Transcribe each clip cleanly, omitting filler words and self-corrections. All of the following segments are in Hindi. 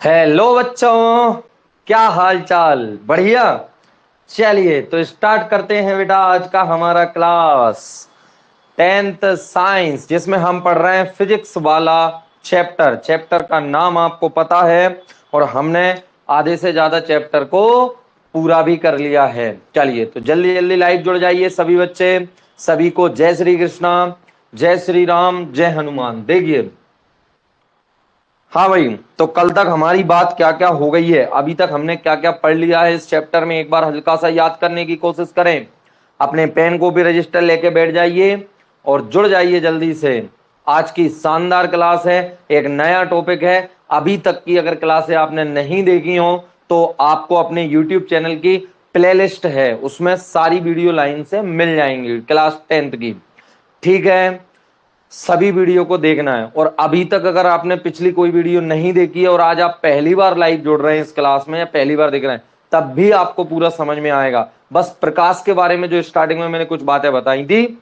हेलो बच्चों, क्या हाल चाल? बढ़िया। चलिए तो स्टार्ट करते हैं बेटा आज का हमारा क्लास 10th साइंस, जिसमें हम पढ़ रहे हैं फिजिक्स वाला चैप्टर का नाम आपको पता है और हमने आधे से ज्यादा चैप्टर को पूरा भी कर लिया है। चलिए तो जल्दी जल्दी लाइव जुड़ जाइए सभी बच्चे। सभी को जय श्री कृष्णा, जय श्री राम, जय हनुमान। देखिए, हाँ भाई, तो कल तक हमारी बात क्या क्या हो गई है, अभी तक हमने क्या क्या पढ़ लिया है इस चैप्टर में, एक बार हल्का सा याद करने की कोशिश करें। अपने पेन को भी रजिस्टर लेके बैठ जाइए और जुड़ जाइए जल्दी से। आज की शानदार क्लास है, एक नया टॉपिक है। अभी तक की अगर क्लासें आपने नहीं देखी हो तो आपको अपने यूट्यूब चैनल की प्लेलिस्ट है, उसमें सारी वीडियो लाइन से मिल जाएंगी क्लास 10th की। ठीक है, सभी वीडियो को देखना है। और अभी तक अगर आपने पिछली कोई वीडियो नहीं देखी है और आज आप पहली बार लाइव जुड़ रहे हैं इस क्लास में या पहली बार देख रहे हैं, तब भी आपको पूरा समझ में आएगा। बस प्रकाश के बारे में जो स्टार्टिंग में मैंने कुछ बातें बताई थी,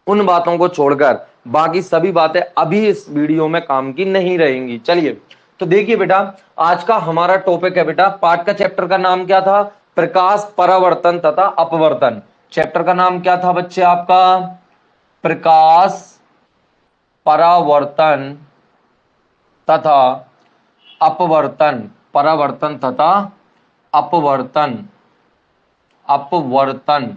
उन बातों को छोड़कर बाकी सभी बातें अभी इस वीडियो में काम की नहीं रहेंगी। चलिए तो देखिए बेटा, आज का हमारा टॉपिक है बेटा, पाठ का चैप्टर का नाम क्या था? प्रकाश, परावर्तन तथा अपवर्तन। चैप्टर का नाम क्या था बच्चे आपका? प्रकाश, परावर्तन तथा अपवर्तन। परावर्तन तथा अपवर्तन। अपवर्तन,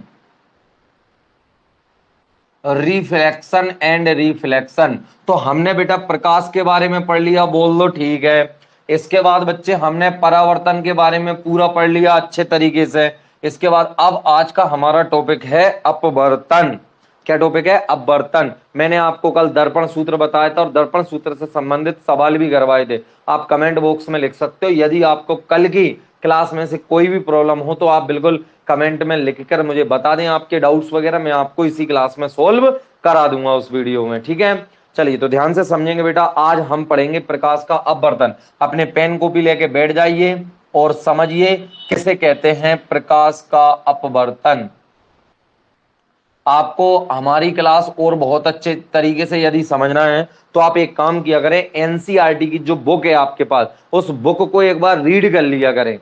रिफ्लेक्शन एंड रिफ्लेक्शन। तो हमने बेटा प्रकाश के बारे में पढ़ लिया, बोल दो ठीक है। इसके बाद बच्चे हमने परावर्तन के बारे में पूरा पढ़ लिया अच्छे तरीके से। इसके बाद अब आज का हमारा टॉपिक है अपवर्तन। क्या टॉपिक है? अपवर्तन। मैंने आपको कल दर्पण सूत्र बताया था और दर्पण सूत्र से संबंधित सवाल भी करवाए थे। आप कमेंट बॉक्स में लिख सकते हो। यदि आपको कल की क्लास में से कोई भी प्रॉब्लम हो तो आप बिल्कुल कमेंट में लिखकर मुझे बता दें आपके डाउट्स वगैरह, मैं आपको इसी क्लास में सोल्व करा दूंगा उस वीडियो में। ठीक है, चलिए तो ध्यान से समझेंगे बेटा। आज हम पढ़ेंगे प्रकाश का अपवर्तन। अपने पेन कॉपी लेके बैठ जाइए और समझिए किसे कहते हैं प्रकाश का अपवर्तन। आपको हमारी क्लास और बहुत अच्छे तरीके से यदि समझना है तो आप एक काम किया करें, एनसीईआरटी की जो बुक है आपके पास, उस बुक को एक बार रीड कर लिया करें।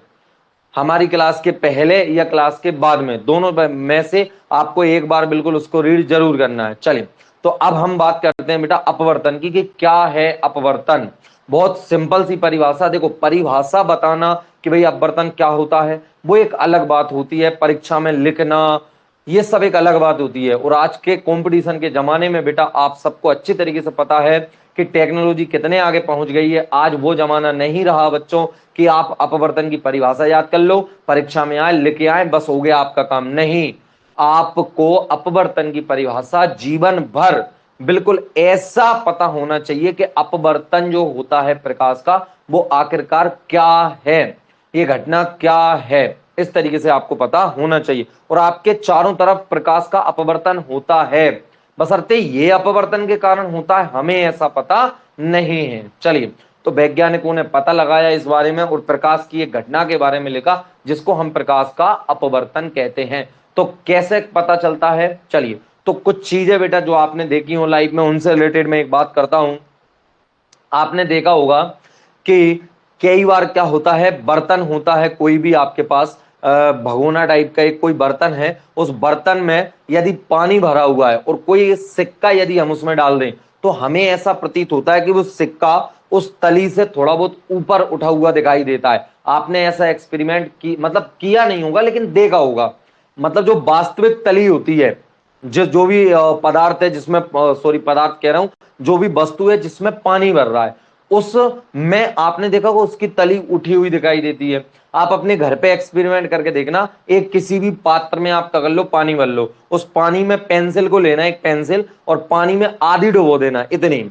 हमारी क्लास के पहले या क्लास के बाद में, दोनों में से आपको एक बार बिल्कुल उसको रीड जरूर करना है। चलिए तो अब हम बात करते हैं बेटा अपवर्तन की, कि क्या है अपवर्तन। बहुत सिंपल सी परिभाषा। देखो, परिभाषा बताना कि भाई अपवर्तन क्या होता है वो एक अलग बात होती है, परीक्षा में लिखना ये सब एक अलग बात होती है। और आज के कंपटीशन के जमाने में बेटा आप सबको अच्छी तरीके से पता है कि टेक्नोलॉजी कितने आगे पहुंच गई है। आज वो जमाना नहीं रहा बच्चों कि आप अपवर्तन की परिभाषा याद कर लो, परीक्षा में आए, लिखे आए, बस हो गया आपका काम। नहीं, आपको अपवर्तन की परिभाषा जीवन भर बिल्कुल ऐसा पता होना चाहिए कि अपवर्तन जो होता है प्रकाश का, वो आखिरकार क्या है, ये घटना क्या है, इस तरीके से आपको पता होना चाहिए। और आपके चारों तरफ प्रकाश का अपवर्तन होता है, बशर्ते ये अपवर्तन के कारण होता है, हमें ऐसा पता नहीं है। चलिए तो वैज्ञानिकों ने पता लगाया इस बारे में और प्रकाश की एक घटना के बारे में लिखा, जिसको हम प्रकाश का अपवर्तन कहते हैं। तो कैसे पता चलता है? चलिए तो कुछ चीजें बेटा जो आपने देखी हो लाइफ में, उनसे रिलेटेड मैं एक बात करता हूं। आपने देखा होगा कि कई बार क्या होता है, बर्तन होता है कोई भी आपके पास, भगोना टाइप का एक कोई बर्तन है, उस बर्तन में यदि पानी भरा हुआ है और कोई सिक्का यदि हम उसमें डाल दें तो हमें ऐसा प्रतीत होता है कि वो सिक्का उस तली से थोड़ा बहुत ऊपर उठा हुआ दिखाई देता है। आपने ऐसा एक्सपेरिमेंट की, मतलब किया नहीं होगा लेकिन देखा होगा। मतलब जो वास्तविक तली होती है, जो भी पदार्थ है जिसमें, सॉरी पदार्थ कह रहा हूं, जो भी वस्तु है जिसमें पानी भर रहा है, उसमें आपने देखा होगा उसकी तली उठी हुई दिखाई देती है। आप अपने घर पे एक्सपेरिमेंट करके देखना, एक किसी भी पात्र में आप कर लो, पानी भर लो, उस पानी में पेंसिल को लेना, एक पेंसिल, और पानी में आधी डुबो देना, इतनी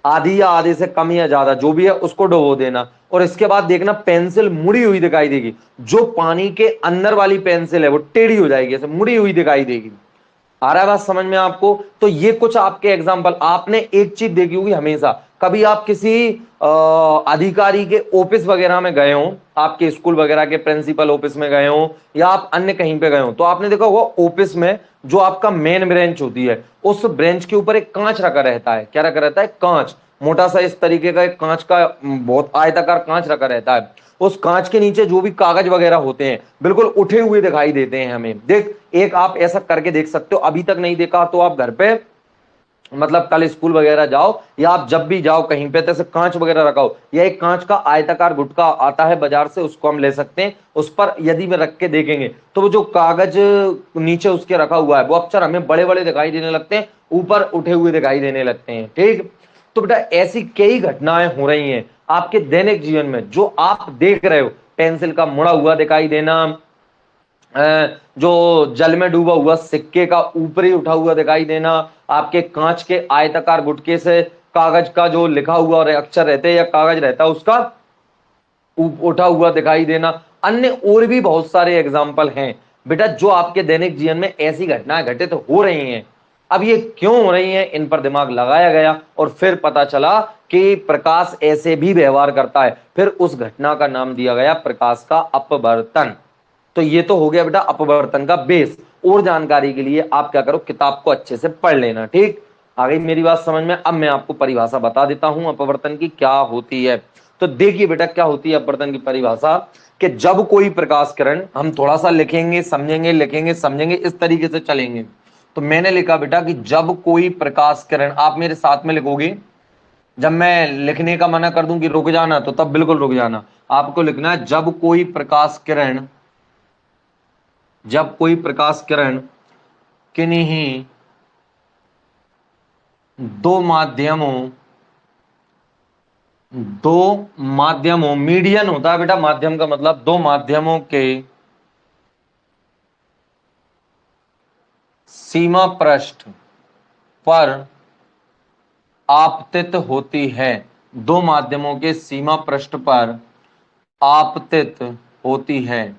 आधी या आधे से कम या ज्यादा जो भी है उसको डुबो देना, और इसके बाद देखना पेंसिल मुड़ी हुई दिखाई देगी। जो पानी के अंदर वाली पेंसिल है वो टेढ़ी हो जाएगी, ऐसे मुड़ी हुई दिखाई देगी। आ रहा है बात समझ में आपको? तो ये कुछ आपके एग्जांपल। आपने एक चीज देखी होगी हमेशा, कभी आप किसी अधिकारी के ऑफिस वगैरह में गए हो, आपके स्कूल वगैरह के प्रिंसिपल ऑफिस में गए हो या आप अन्य कहीं पे गए हो, तो आपने देखा होगा ऑफिस में जो आपका मेन ब्रेंच होती है, उस ब्रेंच के ऊपर एक कांच रखा रहता है। क्या रखा रहता है? कांच। मोटा सा इस तरीके का एक कांच का बहुत आयताकार कांच रखा रहता है, उस कांच के नीचे जो भी कागज वगैरह होते हैं बिल्कुल उठे हुए दिखाई देते हैं हमें। देख, एक आप ऐसा करके देख सकते हो, अभी तक नहीं देखा तो आप घर पे मतलब कल स्कूल वगैरह जाओ या आप जब भी जाओ कहीं पे, तो कांच वगैरह रखा हो, या एक कांच का आयताकार गुटका आता है बाजार से, उसको हम ले सकते हैं। उस पर यदि में रख के देखेंगे तो वो जो कागज नीचे उसके रखा हुआ है वो अक्सर हमें बड़े बड़े दिखाई देने लगते हैं, ऊपर उठे हुए दिखाई देने लगते हैं। ठीक, तो बेटा ऐसी कई घटनाएं हो रही हैं आपके दैनिक जीवन में जो आप देख रहे हो। पेंसिल का मुड़ा हुआ दिखाई देना, जो जल में डूबा हुआ सिक्के का ऊपरी उठा हुआ दिखाई देना, आपके कांच के आयताकार गुटके से कागज का जो लिखा हुआ और अक्षर रहते हैं या कागज रहता है उसका उठा हुआ दिखाई देना, अन्य और भी बहुत सारे एग्जाम्पल हैं बेटा जो आपके दैनिक जीवन में ऐसी घटनाएं घटित हो रही हैं। अब ये क्यों हो रही हैं, इन पर दिमाग लगाया गया और फिर पता चला कि प्रकाश ऐसे भी व्यवहार करता है, फिर उस घटना का नाम दिया गया प्रकाश का अपवर्तन। तो ये तो हो गया बेटा अपवर्तन का बेस। और जानकारी के लिए आप क्या करो, किताब को अच्छे से पढ़ लेना। ठीक, आ गई मेरी बात समझ में? अब मैं आपको परिभाषा बता देता हूं अपवर्तन की क्या होती है। तो देखिए बेटा क्या होती है अपवर्तन की परिभाषा, कि जब कोई प्रकाश किरण, हम थोड़ा सा लिखेंगे समझेंगे, लिखेंगे समझेंगे, इस तरीके से चलेंगे। तो मैंने लिखा बेटा कि जब कोई प्रकाश किरण, आप मेरे साथ में लिखोगे, जब मैं लिखने का मना कर दूं कि रुक जाना तो तब बिल्कुल रुक जाना। आपको लिखना है जब कोई प्रकाश किरण, जब कोई प्रकाश किरण किन्हीं दो माध्यमों, मीडियन होता है बेटा, माध्यम का मतलब दो माध्यमों के सीमा पृष्ठ पर आपतित होती है, दो माध्यमों के सीमा पृष्ठ पर आपतित होती है।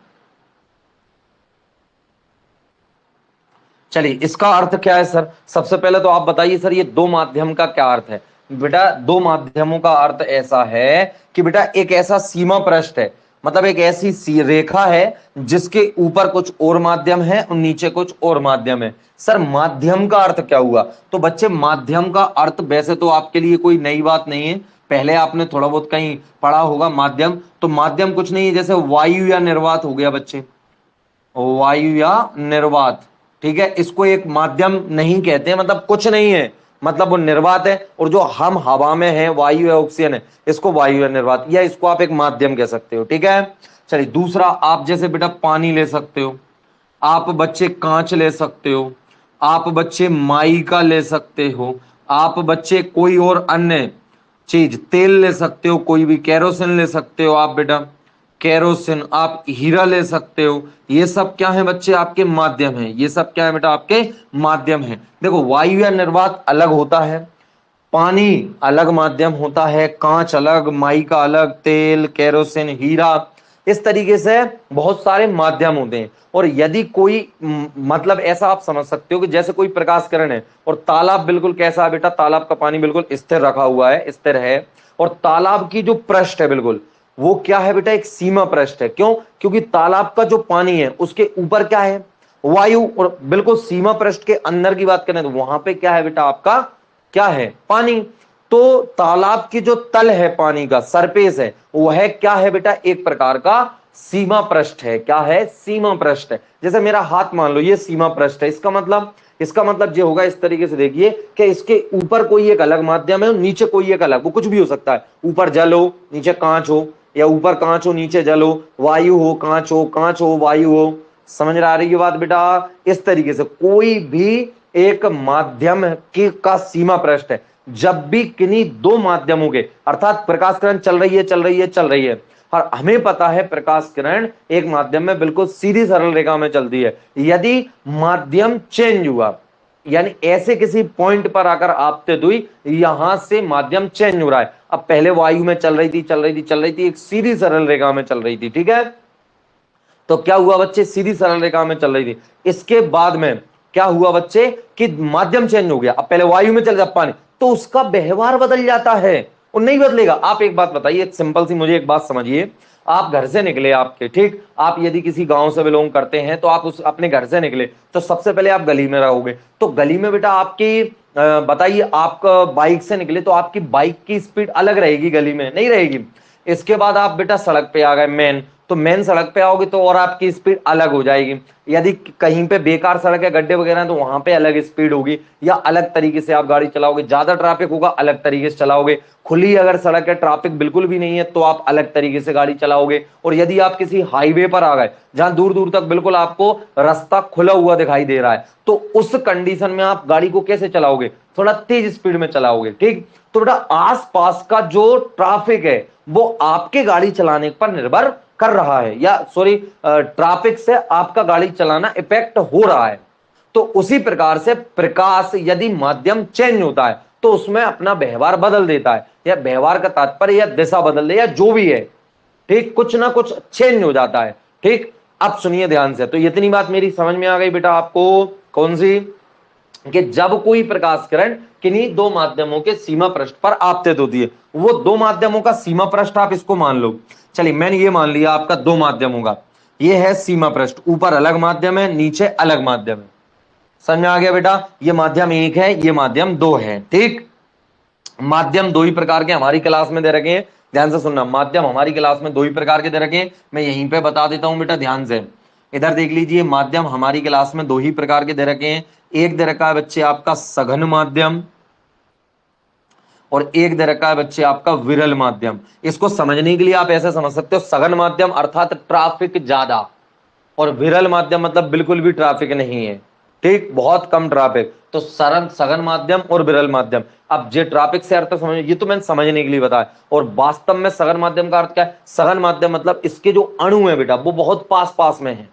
चलिए इसका अर्थ क्या है सर? सबसे पहले तो आप बताइए सर ये दो माध्यम का क्या अर्थ है? बेटा दो माध्यमों का अर्थ ऐसा है कि बेटा एक ऐसा सीमा पृष्ठ है, मतलब एक ऐसी रेखा है जिसके ऊपर कुछ और माध्यम है और नीचे कुछ और माध्यम है। सर माध्यम का अर्थ क्या हुआ? तो बच्चे माध्यम का अर्थ वैसे तो आपके लिए कोई नई बात नहीं है, पहले आपने थोड़ा बहुत कहीं पढ़ा होगा माध्यम। तो माध्यम कुछ नहीं है, जैसे वायु या निर्वात हो गया बच्चे, वायु या निर्वात। ठीक है, इसको एक माध्यम नहीं कहते हैं, मतलब कुछ नहीं है, मतलब वो निर्वात है। और जो हम हवा में है वायु या ऑक्सीजन है, इसको वायु या निर्वात, या इसको आप एक माध्यम कह सकते हो। ठीक है, चलिए दूसरा, आप जैसे बेटा पानी ले सकते हो, आप बच्चे कांच ले सकते हो, आप बच्चे माइका ले सकते हो, आप बच्चे कोई और अन्य चीज तेल ले सकते हो, कोई भी केरोसिन ले सकते हो आप बेटा, केरोसिन, आप हीरा ले सकते हो। ये सब क्या है बच्चे? आपके माध्यम है। ये सब क्या है बेटा? आपके माध्यम है। देखो वायु या निर्वात अलग होता है, पानी अलग माध्यम होता है, कांच अलग, माइका अलग, तेल, केरोसिन, हीरा, इस तरीके से बहुत सारे माध्यम होते हैं। और यदि कोई मतलब ऐसा आप समझ सकते हो कि जैसे कोई प्रकाश किरण है और तालाब बिल्कुल कैसा है बेटा, तालाब का पानी बिल्कुल स्थिर रखा हुआ है, स्थिर है, और तालाब की जो पृष्ठ है बिल्कुल वो क्या है बेटा? एक सीमा पृष्ठ है। क्यों? क्योंकि तालाब का जो पानी है उसके ऊपर क्या है? वायु, और बिल्कुल सीमा पृष्ठ के अंदर की बात करें तो वहां पे क्या है बेटा? आपका क्या है? पानी। तो तालाब की जो तल है पानी का, सरफेस है, वह क्या है बेटा? एक प्रकार का सीमा पृष्ठ है। क्या है? सीमा पृष्ठ है। जैसे मेरा हाथ मान लो ये सीमा पृष्ठ है, इसका मतलब ये होगा, इस तरीके से देखिए कि इसके ऊपर कोई एक अलग माध्यम है और नीचे कोई एक अलग, वो कुछ भी हो सकता है, ऊपर जल हो नीचे कांच हो, या ऊपर कांच हो नीचे जल हो, वायु हो कांच हो, कांच हो वायु हो। समझ आ रही है बात बेटा? इस तरीके से कोई भी एक माध्यम की का सीमा पृष्ठ है, जब भी किन्हीं दो माध्यमों के, अर्थात प्रकाश किरण चल रही है चल रही है चल रही है, और हमें पता है प्रकाश किरण एक माध्यम में बिल्कुल सीधी सरल रेखा में चलती है। यदि माध्यम चेंज हुआ, यानी ऐसे किसी पॉइंट पर आकर आपतित हुई, यहां से माध्यम चेंज हो रहा है, अब पहले वायु में चल रही थी, एक सीधी सरल रेखा में चल रही थी। ठीक है, तो क्या हुआ बच्चे? सीधी सरल रेखा में चल रही थी, इसके बाद में क्या हुआ बच्चे कि माध्यम चेंज हो गया, अब पहले वायु में चल जाता पानी, तो उसका व्यवहार बदल जाता है। वो नहीं बदलेगा। आप एक बात बताइए, एक सिंपल सी मुझे एक बात समझिए, आप घर से निकले आपके, ठीक, आप यदि किसी गांव से बिलोंग करते हैं तो आप उस अपने घर से निकले तो सबसे पहले आप गली में रहोगे, तो गली में बेटा आपकी बताइए, आप बाइक से निकले तो आपकी बाइक की स्पीड अलग रहेगी, गली में नहीं रहेगी। इसके बाद आप बेटा सड़क पे आ गए मेन, तो मेन सड़क पे आओगे तो और आपकी स्पीड अलग हो जाएगी। यदि कहीं पे बेकार सड़क है, गड्ढे वगैरह हैं, तो वहां पे अलग स्पीड होगी, या अलग तरीके से आप गाड़ी चलाओगे। ज्यादा ट्रैफिक होगा, अलग तरीके से चलाओगे। खुली अगर सड़क है, ट्रैफिक बिल्कुल भी नहीं है, तो आप अलग तरीके से गाड़ी चलाओगे। और यदि आप किसी हाईवे पर आ गए जहां दूर दूर तक बिल्कुल आपको रास्ता खुला हुआ दिखाई दे रहा है, तो उस कंडीशन में आप गाड़ी को कैसे चलाओगे? थोड़ा तेज स्पीड में चलाओगे, ठीक। तो बेटा आसपास का जो ट्रैफिक है वो आपके गाड़ी चलाने पर निर्भर कर रहा है, या सॉरी, ट्रैफिक से आपका गाड़ी चलाना इफेक्ट हो रहा है। तो उसी प्रकार से प्रकाश यदि माध्यम चेंज होता है तो उसमें अपना व्यवहार बदल देता है, या व्यवहार का तात्पर्य या दिशा बदल दे, या जो भी है, ठीक, कुछ ना कुछ चेंज हो जाता है, ठीक। अब सुनिए ध्यान से, तो इतनी बात मेरी समझ में आ गई बेटा आपको, कौन सी, कि जब कोई प्रकाश किरण किन्हीं दो माध्यमों के सीमा पृष्ठ पर आपतित होती है, वो दो माध्यमों का सीमा पृष्ठ आप इसको मान लो। चलिए मैंने ये मान लिया आपका दो माध्यमों का, ये है सीमा पृष्ठ, ऊपर अलग माध्यम है, नीचे अलग माध्यम है। समझ में आ गया बेटा? ये माध्यम एक है, ये माध्यम दो है, ठीक। माध्यम दो ही प्रकार के हमारी क्लास में दे रखे हैं, ध्यान से सुनना, माध्यम हमारी क्लास में दो ही प्रकार के दे रखे हैं। मैं यहीं पे बता देता हूं बेटा, ध्यान से इधर देख लीजिए, माध्यम हमारी क्लास में दो ही प्रकार के दे रखे हैं। एक दे रखा है बच्चे आपका सघन माध्यम, और एक दे रखा है बच्चे आपका विरल माध्यम। इसको समझने के लिए आप ऐसे समझ सकते हो, सघन माध्यम अर्थात ट्रैफिक ज्यादा, और विरल माध्यम मतलब बिल्कुल भी ट्रैफिक नहीं है, ठीक, बहुत कम ट्रैफिक। तो सरल सघन माध्यम और विरल माध्यम। अब जे ट्रैफिक से अर्थ समझ, ये तो मैंने समझने के लिए बताया। और वास्तव में सघन माध्यम का अर्थ क्या है? सघन माध्यम मतलब इसके जो अणु है बेटा वो बहुत पास पास में है।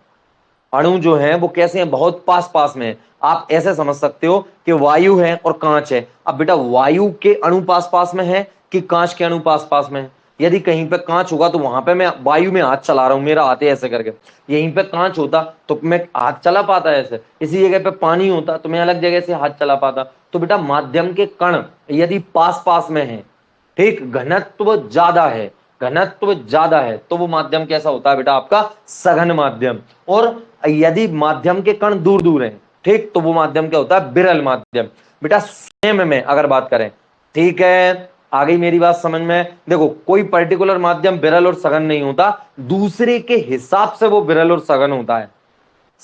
अणु जो है वो कैसे हैं? बहुत पास पास में है। आप ऐसे समझ सकते हो कि वायु है और कांच है। अब बेटा वायु के अणु पास पास में है कि कांच के अणु पास पास में है? यदि कहीं पे कांच होगा तो वहां पे मैं वायु में हाथ चला रहा हूं, मेरा हाथ है ऐसे करके, यहीं पे कांच होता तो मैं हाथ चला पाता ऐसे, इसी जगह पे पानी होता तो मैं अलग जगह से हाथ चला पाता। तो बेटा माध्यम के कण यदि पास पास में है, ठीक, घनत्व ज्यादा है, घनत्व ज्यादा है, तो वो माध्यम कैसा होता है बेटा? आपका सघन माध्यम। और यदि माध्यम के कण दूर दूर हैं, ठीक, तो वो माध्यम क्या होता है? विरल माध्यम। बेटा स्वयं में अगर बात करें, ठीक है, आ गई मेरी बात समझ में? देखो कोई पर्टिकुलर माध्यम विरल और सघन नहीं होता, दूसरे के हिसाब से वो विरल और सघन होता है।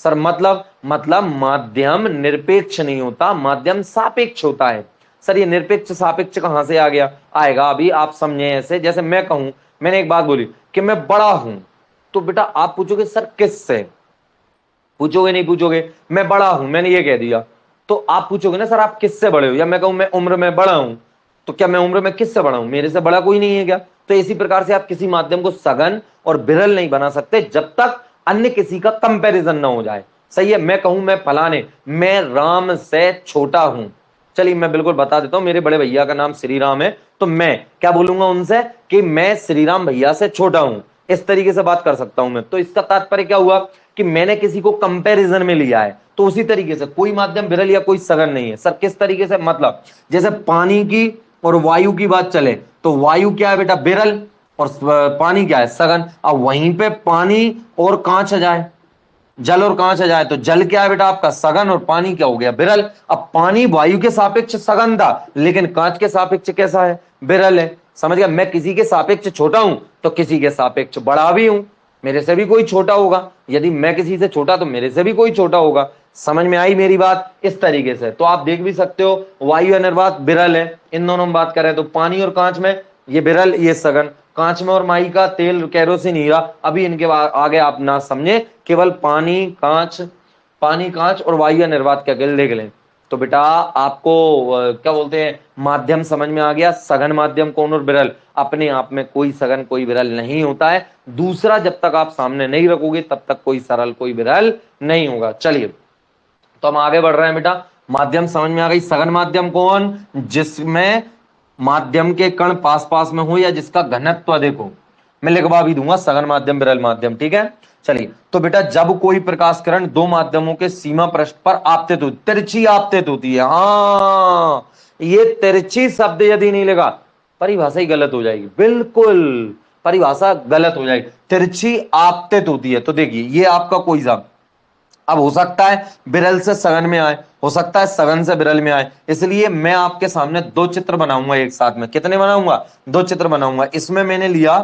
सर मतलब माध्यम निरपेक्ष नहीं होता, माध्यम सापेक्ष होता है। सर ये निरपेक्ष सापेक्ष कहां से आ गया? आएगा अभी, आप समझे ऐसे, जैसे मैं कहूं, मैंने एक बात बोली कि मैं बड़ा हूं, तो बेटा आप पूछोगे सर किससे? पूछोगे नहीं पूछोगे? मैं बड़ा हूं मैंने ये कह दिया, तो आप पूछोगे ना सर आप किससे बड़े हो? या मैं कहूं मैं उम्र में बड़ा हूं, तो क्या मैं उम्र में किससे बड़ा हूं? मेरे से बड़ा कोई नहीं है क्या? तो इसी प्रकार से आप किसी माध्यम को सघन और विरल नहीं बना सकते जब तक अन्य किसी का कंपैरिजन ना हो जाए। सही है, मैं कहूं मैं फलाने, मैं राम से छोटा हूं, चलिए मैं बिल्कुल बता देता हूं, मेरे बड़े भैया का नाम श्री राम है, तो मैं क्या बोलूंगा उनसे कि मैं श्री राम भैया से छोटा हूं, इस तरीके से बात कर सकता हूं मैं। तो इसका तात्पर्य क्या हुआ कि मैंने किसी को कंपैरिजन में लिया है। तो उसी तरीके से कोई माध्यम विरल या कोई सघन नहीं है। सर किस तरीके से? मतलब जैसे पानी की और वायु की बात चले तो वायु क्या है बेटा? विरल, और पानी क्या है? सघन। अब वहीं पे पानी और कांच आ जाए, जल और कांच आ जाए, तो जल क्या है बेटा? आपका सघन, और पानी क्या हो गया? विरल। अब पानी वायु के सापेक्ष सघन था, लेकिन कांच के सापेक्ष कैसा है? विरल है। समझ गया? मैं किसी के सापेक्ष छोटा हूं तो किसी के सापेक्ष बड़ा भी हूं, मेरे से भी कोई छोटा होगा, यदि मैं किसी से छोटा तो मेरे से भी कोई छोटा होगा। समझ में आई मेरी बात? इस तरीके से तो आप देख भी सकते हो, वायु और निर्वात विरल है, इन दोनों में बात करें तो पानी और कांच में ये विरल ये सघन, कांच में और माई का तेल कैरोसिन हीरा, अभी इनके आगे आप ना समझे, केवल पानी कांच और वायु निर्वात क्या गिल देख लें। तो बेटा आपको क्या बोलते हैं, माध्यम समझ में आ गया। सघन माध्यम कौन और विरल, अपने आप में कोई सघन कोई विरल नहीं होता है। दूसरा जब तक आप सामने नहीं रखोगे तब तक कोई सरल कोई विरल नहीं होगा। चलिए तो हम आगे बढ़ रहे हैं बेटा, माध्यम समझ में आ गई। सघन माध्यम कौन? जिसमें माध्यम के कण पास पास में हो या जिसका घनत्व अधिक हो। मैं लिखवा भी दूंगा सघन माध्यम विरल माध्यम, ठीक है। चलिए तो बेटा जब कोई प्रकाश किरण दो माध्यमों के सीमा पृष्ठ पर आपतित होती, तिरछी आपतित होती है, हाँ ये तिरछी शब्द यदि नहीं लगा परिभाषा ही गलत हो जाएगी, बिल्कुल परिभाषा गलत हो जाएगी, तिरछी आपतित होती है। तो देखिए ये आपका कोई सा, अब हो सकता है बिरल से सघन में आए, हो सकता है सघन से बिरल में आए, इसलिए मैं आपके सामने दो चित्र बनाऊंगा एक साथ में। कितने बनाऊंगा? दो चित्र बनाऊंगा। इसमें मैंने लिया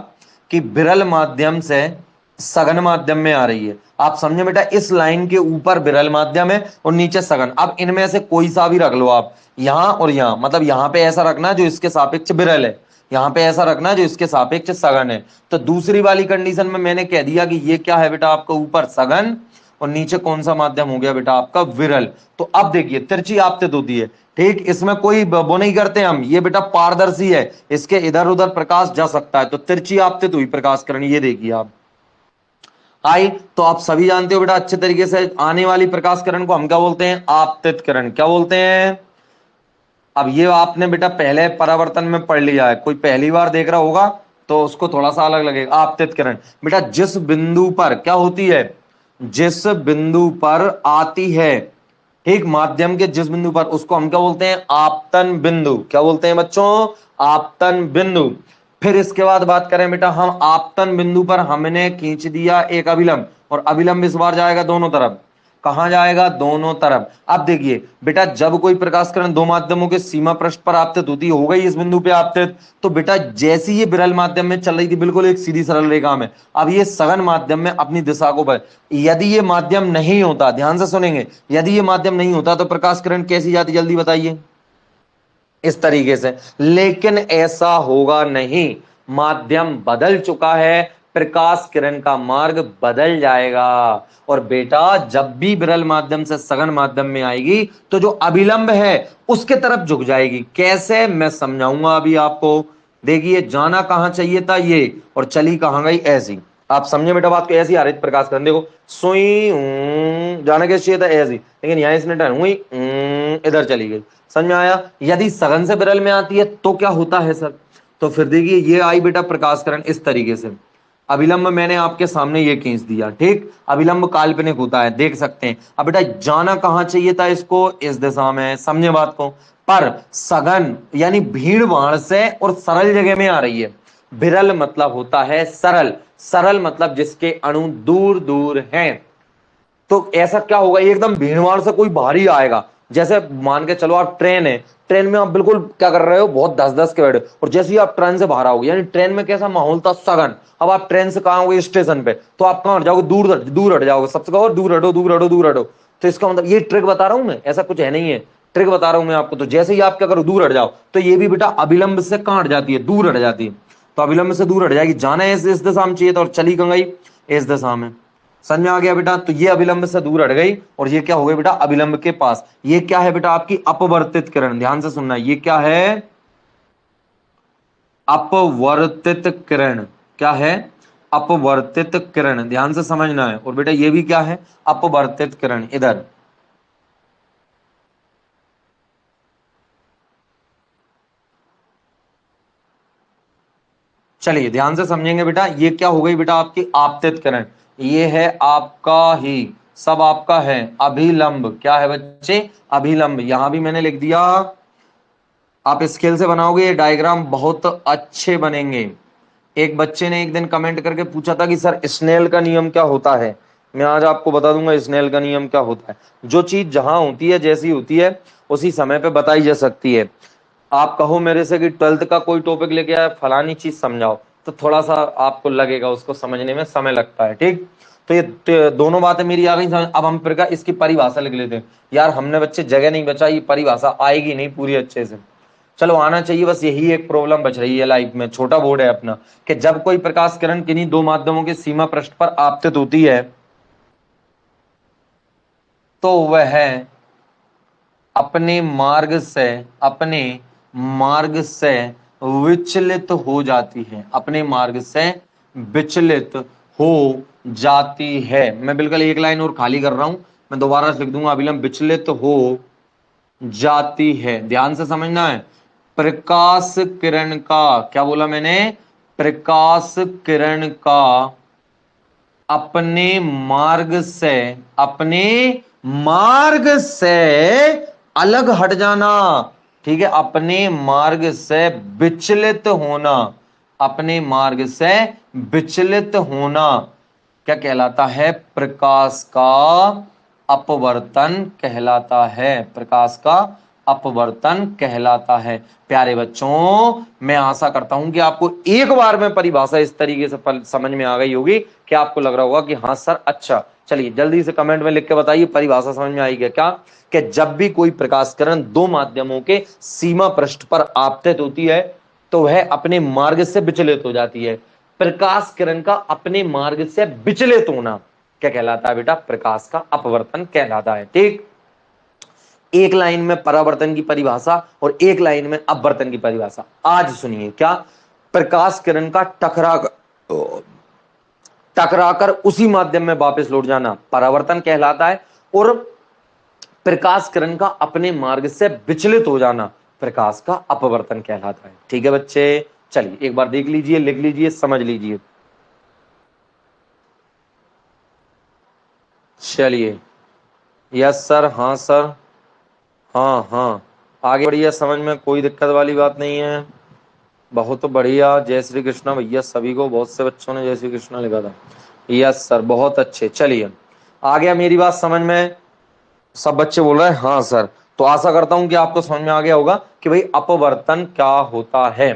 कि बिरल माध्यम से सघन माध्यम में आ रही है। आप समझे बेटा, इस लाइन के ऊपर बिरल माध्यम है और नीचे सघन। अब इनमें से कोई सा भी रख लो आप, यहां और यहां, मतलब यहां पे ऐसा रखना जो इसके सापेक्ष बिरल है, यहां पे ऐसा रखना जो इसके सापेक्ष सघन है। तो दूसरी वाली कंडीशन में मैंने कह दिया कि ये क्या है बेटा, आपका ऊपर सघन और नीचे कौन सा माध्यम हो गया बेटा, आपका विरल। तो अब देखिए तिरछी आपतित होती है, ठीक, इसमें कोई वो नहीं करते हम, ये बेटा पारदर्शी है, इसके इधर उधर प्रकाश जा सकता है, तो तिरछी आपतित हुई प्रकाश किरण। ये देखिए आप आई, तो आप सभी जानते हो बेटा अच्छे तरीके से, आने वाली प्रकाश किरण को हम क्या बोलते हैं? आपतित किरण। क्या बोलते हैं? अब ये आपने बेटा पहले परावर्तन में पढ़ लिया है, कोई पहली बार देख रहा होगा तो उसको थोड़ा सा अलग लगेगा। आपतित किरण बेटा जिस बिंदु पर क्या होती है, जिस बिंदु पर आती है, ठीक, माध्यम के जिस बिंदु पर, उसको हम क्या बोलते हैं? आपतन बिंदु। क्या बोलते हैं बच्चों? आपतन बिंदु। फिर इसके बाद बात करें बेटा, हम आपतन बिंदु पर हमने खींच दिया एक अभिलंब, और अभिलंब इस बार जाएगा दोनों तरफ। कहां जाएगा? दोनों तरफ। अब देखिए बेटा, जब कोई प्रकाश किरण दो माध्यमों के सीमा पृष्ठ पर आपतित होती, हो गई इस बिंदु पे आपतित, तो बेटा जैसी ये विरल माध्यम में चल रही थी बिल्कुल एक सीधी सरल रेखा में, अब ये सघन माध्यम में अपनी दिशा को बदल, यदि ये माध्यम नहीं होता, ध्यान से सुनेंगे, यदि ये माध्यम नहीं होता तो प्रकाश किरण कैसी जाती, जल्दी बताइए? इस तरीके से। लेकिन ऐसा होगा नहीं, माध्यम बदल चुका है, प्रकाश किरण का मार्ग बदल जाएगा, और बेटा जब भी विरल माध्यम से सघन माध्यम में आएगी तो जो अभिलंब है उसके तरफ झुक जाएगी। कैसे, मैं समझाऊंगा अभी आपको। देखिए जाना कहां चाहिए था ये, और चली कहां गई, ऐसी। आप समझे बेटा बात को? ऐसी आ रही प्रकाश किरण, देखो सुई जाना कैसे चाहिए था, ऐसी, लेकिन यहां इसने टर्न हुई, इधर चली गई। समझ में आया? यदि सघन से विरल में आती है तो क्या होता है सर? तो फिर देखिए ये आई बेटा प्रकाश किरण इस तरीके से, अभिलंब मैंने आपके सामने ये खींच दिया, ठीक, अभिलंब काल्पनिक होता है, देख सकते हैं। अब बेटा जाना कहां चाहिए था इसको? इस दिशा में, समझे बात को? पर सघन यानी भीड़ भाड़ से और सरल जगह में आ रही है। विरल मतलब होता है सरल, सरल मतलब जिसके अणु दूर दूर हैं। तो ऐसा क्या होगा, एकदम भीड़भाड़ से कोई भारी आएगा, जैसे मान के चलो आप ट्रेन है, ट्रेन में आप बिल्कुल क्या कर रहे हो, बहुत 10-10 के बैठे, और जैसे ही आप ट्रेन से बाहर आओगे, यानी ट्रेन में कैसा माहौल था, सघन, अब आप ट्रेन से कहां आओगे, स्टेशन पे, तो आप कहां हट जाओगे, दूर दूर हट जाओगे, सबसे कहो दूर हटो दूर हटो दूर हटो। तो इसका मतलब ये ट्रिक बता रहा हूं मैं, ऐसा कुछ है नहीं है, ट्रिक बता रहा हूं मैं आपको। तो जैसे ही आप क्या करो, दूर हट जाओ, तो ये भी बेटा अभिलंब से कहां हट जाती है, दूर हट जाती है। तो अभिलंब से दूर हट जाएगी, जाना है इस दिशा में चाहिए था, और चली कहां गई, इस दिशा में। समझ में आ गया बेटा? तो ये अभिलंब से दूर हट गई, और ये क्या हो गई बेटा, अभिलंब के पास। ये क्या है बेटा, आपकी अपवर्तित किरण। ध्यान से सुनना, ये क्या है, अपवर्तित किरण। क्या है? अपवर्तित किरण, ध्यान से समझना है। और बेटा ये भी क्या है, अपवर्तित किरण। इधर चलिए ध्यान से समझेंगे बेटा, ये क्या हो गई बेटा, आपकी आपतित किरण। ये है आपका ही, सब आपका है अभिलंब। क्या है बच्चे? अभिलंब। यहां भी मैंने लिख दिया, आप स्केल से बनाओगे ये डायग्राम बहुत अच्छे बनेंगे। एक बच्चे ने एक दिन कमेंट करके पूछा था कि सर स्नेल का नियम क्या होता है। मैं आज आपको बता दूंगा स्नेल का नियम क्या होता है। जो चीज जहां होती है, जैसी होती है, उसी समय पे बताई जा सकती है। आप कहो मेरे से कि 12th का कोई टॉपिक लेके आया, फलानी चीज समझाओ, तो थोड़ा सा आपको लगेगा, उसको समझने में समय लगता है, ठीक। तो ये दोनों बातें मेरी आ गई समझ। अब हम फिर इसकी परिभाषा लिख लेते हैं। यार हमने बच्चे जगह नहीं बचाई, परिभाषा आएगी नहीं पूरी अच्छे से। चलो आना चाहिए, बस यही एक प्रॉब्लम बच रही है लाइफ में, छोटा बोर्ड है अपना, कि जब कोई प्रकाश किरण किन्हीं दो माध्यमों के सीमा पृष्ठ पर आपतित होती है तो वह अपने मार्ग से विचलित हो जाती है, अपने मार्ग से विचलित हो जाती है। मैं बिल्कुल एक लाइन और खाली कर रहा हूं, मैं दोबारा लिख दूंगा, अभिलंब विचलित हो जाती है। ध्यान से समझना है। प्रकाश किरण का, क्या बोला मैंने, प्रकाश किरण का अपने मार्ग से, अपने मार्ग से अलग हट जाना, ठीक है, अपने मार्ग से विचलित होना, अपने मार्ग से विचलित होना क्या कहलाता है? प्रकाश का अपवर्तन कहलाता है, प्रकाश का अपवर्तन कहलाता है। प्यारे बच्चों, मैं आशा करता हूं कि आपको एक बार में परिभाषा इस तरीके से समझ में आ गई होगी कि आपको लग रहा होगा कि हाँ सर अच्छा। चलिए जल्दी से कमेंट में लिख के बताइए परिभाषा समझ में आई क्या? कि जब भी कोई प्रकाश किरण दो माध्यमों के सीमा पृष्ठ पर आपतित होती है तो वह अपने मार्ग से विचलित हो जाती है। प्रकाश किरण का अपने मार्ग से विचलित होना क्या कहलाता है बेटा? प्रकाश का अपवर्तन कहलाता है। ठीक, एक लाइन में परावर्तन की परिभाषा और एक लाइन में अपवर्तन की परिभाषा। आज सुनिए, क्या? प्रकाश किरण का टकराकर उसी माध्यम में वापस लौट जाना परावर्तन कहलाता है, और प्रकाश किरण का अपने मार्ग से विचलित हो जाना प्रकाश का अपवर्तन कहलाता है। ठीक है बच्चे, चलिए एक बार देख लीजिए, लिख लीजिए, समझ लीजिए। चलिए, यस सर, हाँ सर, हाँ हाँ, आगे बढ़िया, समझ में कोई दिक्कत वाली बात नहीं है। बहुत बढ़िया, जय श्री कृष्णा भैया सभी को, बहुत से बच्चों ने जय श्री कृष्णा लिखा था। यस सर, बहुत अच्छे। चलिए, आ गया मेरी बात समझ में? सब बच्चे बोल रहे हैं हाँ सर। तो आशा करता हूं कि आपको समझ में आ गया होगा कि भाई अपवर्तन क्या होता है।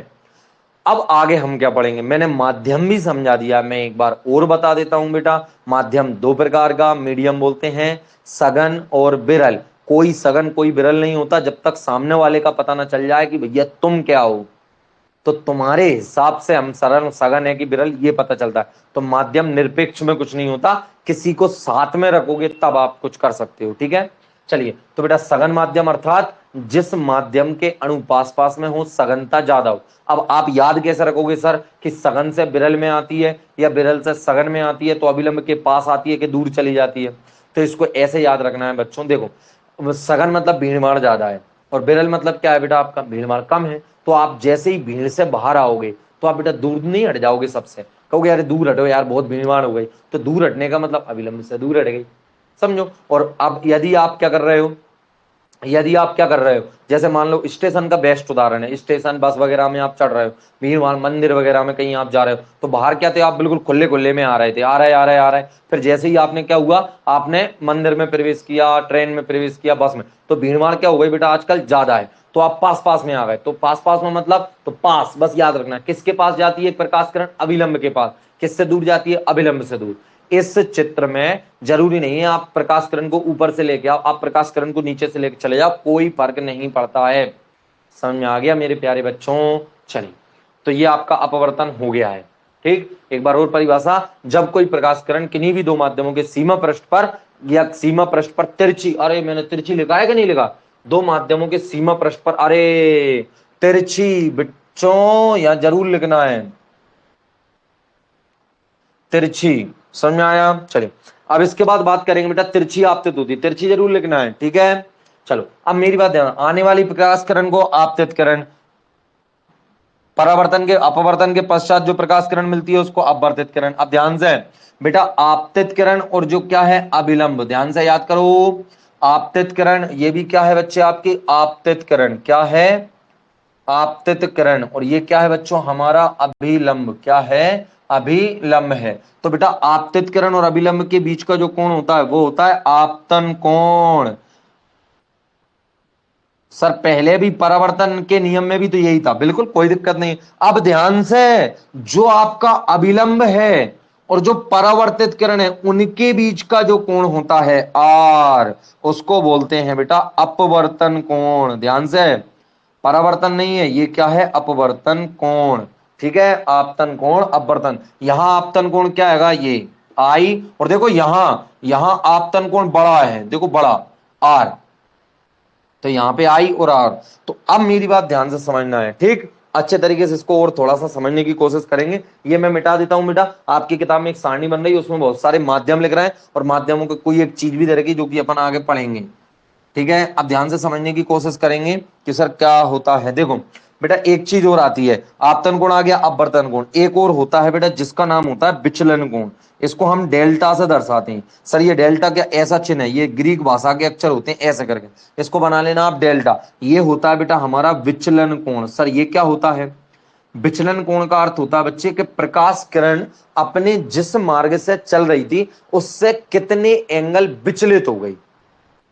अब आगे हम क्या पढ़ेंगे? मैंने माध्यम भी समझा दिया, मैं एक बार और बता देता हूं बेटा। माध्यम दो प्रकार का मीडियम बोलते हैं, सघन और विरल। कोई सघन कोई विरल नहीं होता जब तक सामने वाले का पता ना चल जाए कि भैया तुम क्या हो। तो तुम्हारे हिसाब से हम सरल सघन है कि विरल ये पता चलता है। तो माध्यम निरपेक्ष में कुछ नहीं होता, किसी को साथ में रखोगे तब आप कुछ कर सकते हो। ठीक है, चलिए तो बेटा सघन माध्यम अर्थात जिस माध्यम के अणु पास पास में हो, सघनता ज्यादा हो। अब आप याद कैसे रखोगे सर कि सघन से विरल में आती है या विरल से सघन में आती है, तो अभिलंब के पास आती है कि दूर चली जाती है? तो इसको ऐसे याद रखना है बच्चों। देखो, सघन मतलब भीड़ भाड़ ज्यादा है, और विरल मतलब क्या है बेटा? आपका भीड़ भाड़ कम है। तो आप जैसे ही भीड़ से बाहर आओगे तो आप बेटा दूर नहीं हट जाओगे सबसे, कहोगे यार दूर हटो यार, बहुत भीड़ भाड़ हो गई। तो दूर हटने का मतलब अभिलंब से दूर हट गई, समझो। और अब यदि आप क्या कर रहे हो, जैसे मान लो स्टेशन का बेस्ट उदाहरण है, स्टेशन बस वगैरह में आप चढ़ रहे हो, भीड़ भाड़ मंदिर वगैरह में कहीं आप जा रहे हो, तो बाहर क्या थे आप? बिल्कुल खुले खुले में आ रहे थे, आ रहे। फिर जैसे ही आपने क्या हुआ, आपने मंदिर में प्रवेश किया, ट्रेन में प्रवेश किया, बस में, तो भीड़ भाड़ क्या हो गई बेटा? आजकल ज्यादा है। तो आप पास पास में आ गए। तो पास पास में मतलब, तो पास बस याद रखना किसके पास जाती है प्रकाश किरण? अभिलंब के पास। किससे दूर जाती है? अभिलंब से दूर। इस चित्र में जरूरी नहीं है आप प्रकाश किरण को ऊपर से लेके आओ, आप प्रकाश किरण को नीचे से लेके चले जाओ, कोई फर्क नहीं पड़ता है। समझ में आ गया मेरे प्यारे बच्चों? चलिए, तो ये आपका अपवर्तन हो गया है। ठीक, एक बार और परिभाषा। जब कोई प्रकाश किरण किन्हीं भी दो माध्यमों के सीमा पृष्ठ पर या सीमा पृष्ठ पर तिरछी, अरे मैंने तिरछी लिखा है कि नहीं लिखा? दो माध्यमों के सीमा पृष्ठ पर, अरे तिरछी बच्चों यहां जरूर लिखना है, तिरछी। समझ में आया? चलिए, अब इसके बाद बात करेंगे बेटा तिरछी आपतित होती, तिरछी जरूर लिखना है। ठीक है, चलो अब मेरी बात ध्यान, आने वाली प्रकाश किरण को आपतित किरण, परावर्तन के अपवर्तन के पश्चात जो प्रकाश किरण मिलती है उसको अपवर्तित किरण। अब ध्यान से बेटा, आपतित किरण और जो क्या है अभिलंब, ध्यान से याद करो। आपतित किरण ये भी क्या है बच्चे? आपकी आपतित किरण क्या है? आपतित किरण। और ये क्या है बच्चों? हमारा अभिलंब। क्या है? अभिलंब है। तो बेटा आपतित किरण और अभिलंब के बीच का जो कोण होता है वो होता है आपतन कोण। सर पहले भी परावर्तन के नियम में भी तो यही था, बिल्कुल कोई दिक्कत नहीं। अब ध्यान से, जो आपका अभिलंब है और जो परावर्तित किरण है उनके बीच का जो कोण होता है आर, उसको बोलते हैं बेटा अपवर्तन कोण। ध्यान से, परावर्तन नहीं है ये, क्या है? अपवर्तन कोण। ठीक है, आपतन कोण अपवर्तन। यहां आपतन कोण क्या है? ये आई, और देखो यहां आपतन कोण बड़ा है, देखो बड़ा आर, तो यहां पे आई और आर। तो अब मेरी बात ध्यान से समझना है, ठीक? अच्छे तरीके से इसको और थोड़ा सा समझने की कोशिश करेंगे। ये मैं मिटा देता हूं बेटा, आपकी किताब में एक सारणी बन रही है उसमें बहुत सारे माध्यम लिख रहे हैं, और माध्यमों की कोई एक चीज भी दे रखी जो कि अपन आगे पढ़ेंगे। ठीक है, अब ध्यान से समझने की कोशिश करेंगे कि सर क्या होता है। देखो, बेटा एक चीज और आती है, आपतन कोण आ गया, अपवर्तन कोण, एक और होता है बेटा जिसका नाम होता है विचलन कोण। इसको हम डेल्टा से दर्शाते हैं। सर ये डेल्टा क्या ऐसा चिन्ह है, ये ग्रीक भाषा के अक्षर होते हैं ऐसे करके, इसको बना लेना आप डेल्टा। ये होता है बेटा हमारा विचलन कोण। सर ये क्या होता है? विचलन कोण का अर्थ होता है बच्चे कि प्रकाश किरण अपने जिस मार्ग से चल रही थी उससे कितने एंगल विचलित हो गई।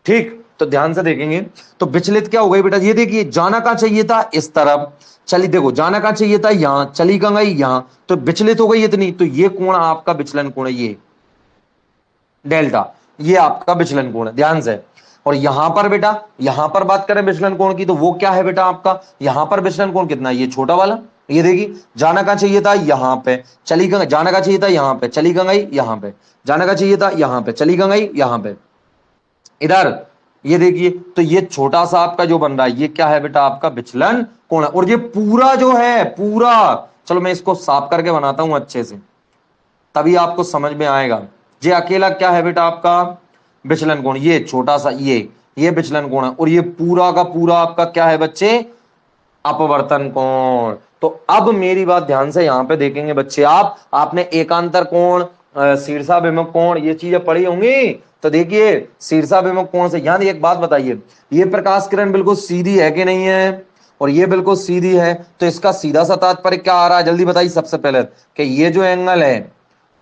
ठीक, तो ध्यान से देखेंगे तो विचलित क्या हो गई बेटा, ये देखिए जाना कहां चाहिए था, इस तरफ चली, देखो जाना कहां चाहिए था, यहां चली कहां गई, यहां, तो विचलित हो गई इतनी, तो ये कोण आपका विचलन कोण है, ये डेल्टा, ये आपका विचलन कोण है, ध्यान से। और यहां पर बेटा, यहां पर बात करें विचलन कोण की, तो वो क्या है बेटा आपका, यहां पर विचलन कोण कितना है, ये छोटा वाला, ये देखिए जाना कहां चाहिए था, यहां पे चली कहां, जाना कहां चाहिए था, यहां पे चली कहां गई, यहां पे जाना कहां चाहिए था, यहां पे चली कहां गई, यहां पे, इधर ये देखिए, तो ये छोटा सा आपका जो बन रहा है ये क्या है बेटा आपका विचलन कोण है। और ये पूरा जो है पूरा, चलो मैं इसको साफ करके बनाता हूं अच्छे से, तभी आपको समझ में आएगा। ये अकेला क्या है बेटा आपका विचलन कोण, ये छोटा सा ये विचलन कोण है, और ये पूरा का पूरा आपका क्या है बच्चे, अपवर्तन कोण। तो अब मेरी बात ध्यान से यहां पे देखेंगे बच्चे, आपने एकांतर कोण, शीर्षाभिमुख कोण, ये चीजें पढ़ी होंगी। तो देखिए शीर्षाभिमुख कोण से, यहां एक बात बताइए, ये प्रकाश किरण बिल्कुल सीधी है कि नहीं है, और ये बिल्कुल सीधी है, तो इसका सीधा सा तात्पर्य क्या आ रहा है, जल्दी बताइए सबसे पहले, कि ये जो एंगल है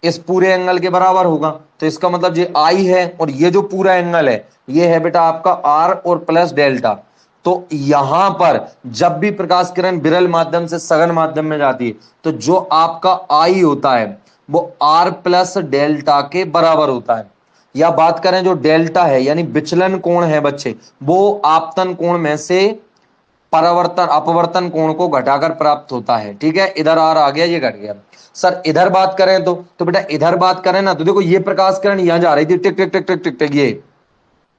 इस पूरे एंगल के बराबर होगा, तो इसका मतलब ये आई है, और ये जो पूरा एंगल है ये है बेटा आपका आर और प्लस डेल्टा। तो यहां पर जब भी प्रकाश किरण विरल माध्यम से सघन माध्यम में जाती है तो जो आपका आई होता है वो आर प्लस डेल्टा के बराबर होता है, या बात करें जो डेल्टा है यानी विचलन कोण है बच्चे, वो आपतन कोण में से परावर्तन अपवर्तन कोण को घटाकर प्राप्त होता है। ठीक है, इधर आर आ गया, ये घट गया। सर इधर बात करें तो बेटा इधर बात करें ना, तो देखो ये प्रकाश किरण यहां जा रही थी, टिक टिक टिक टिक टिक टिक, ये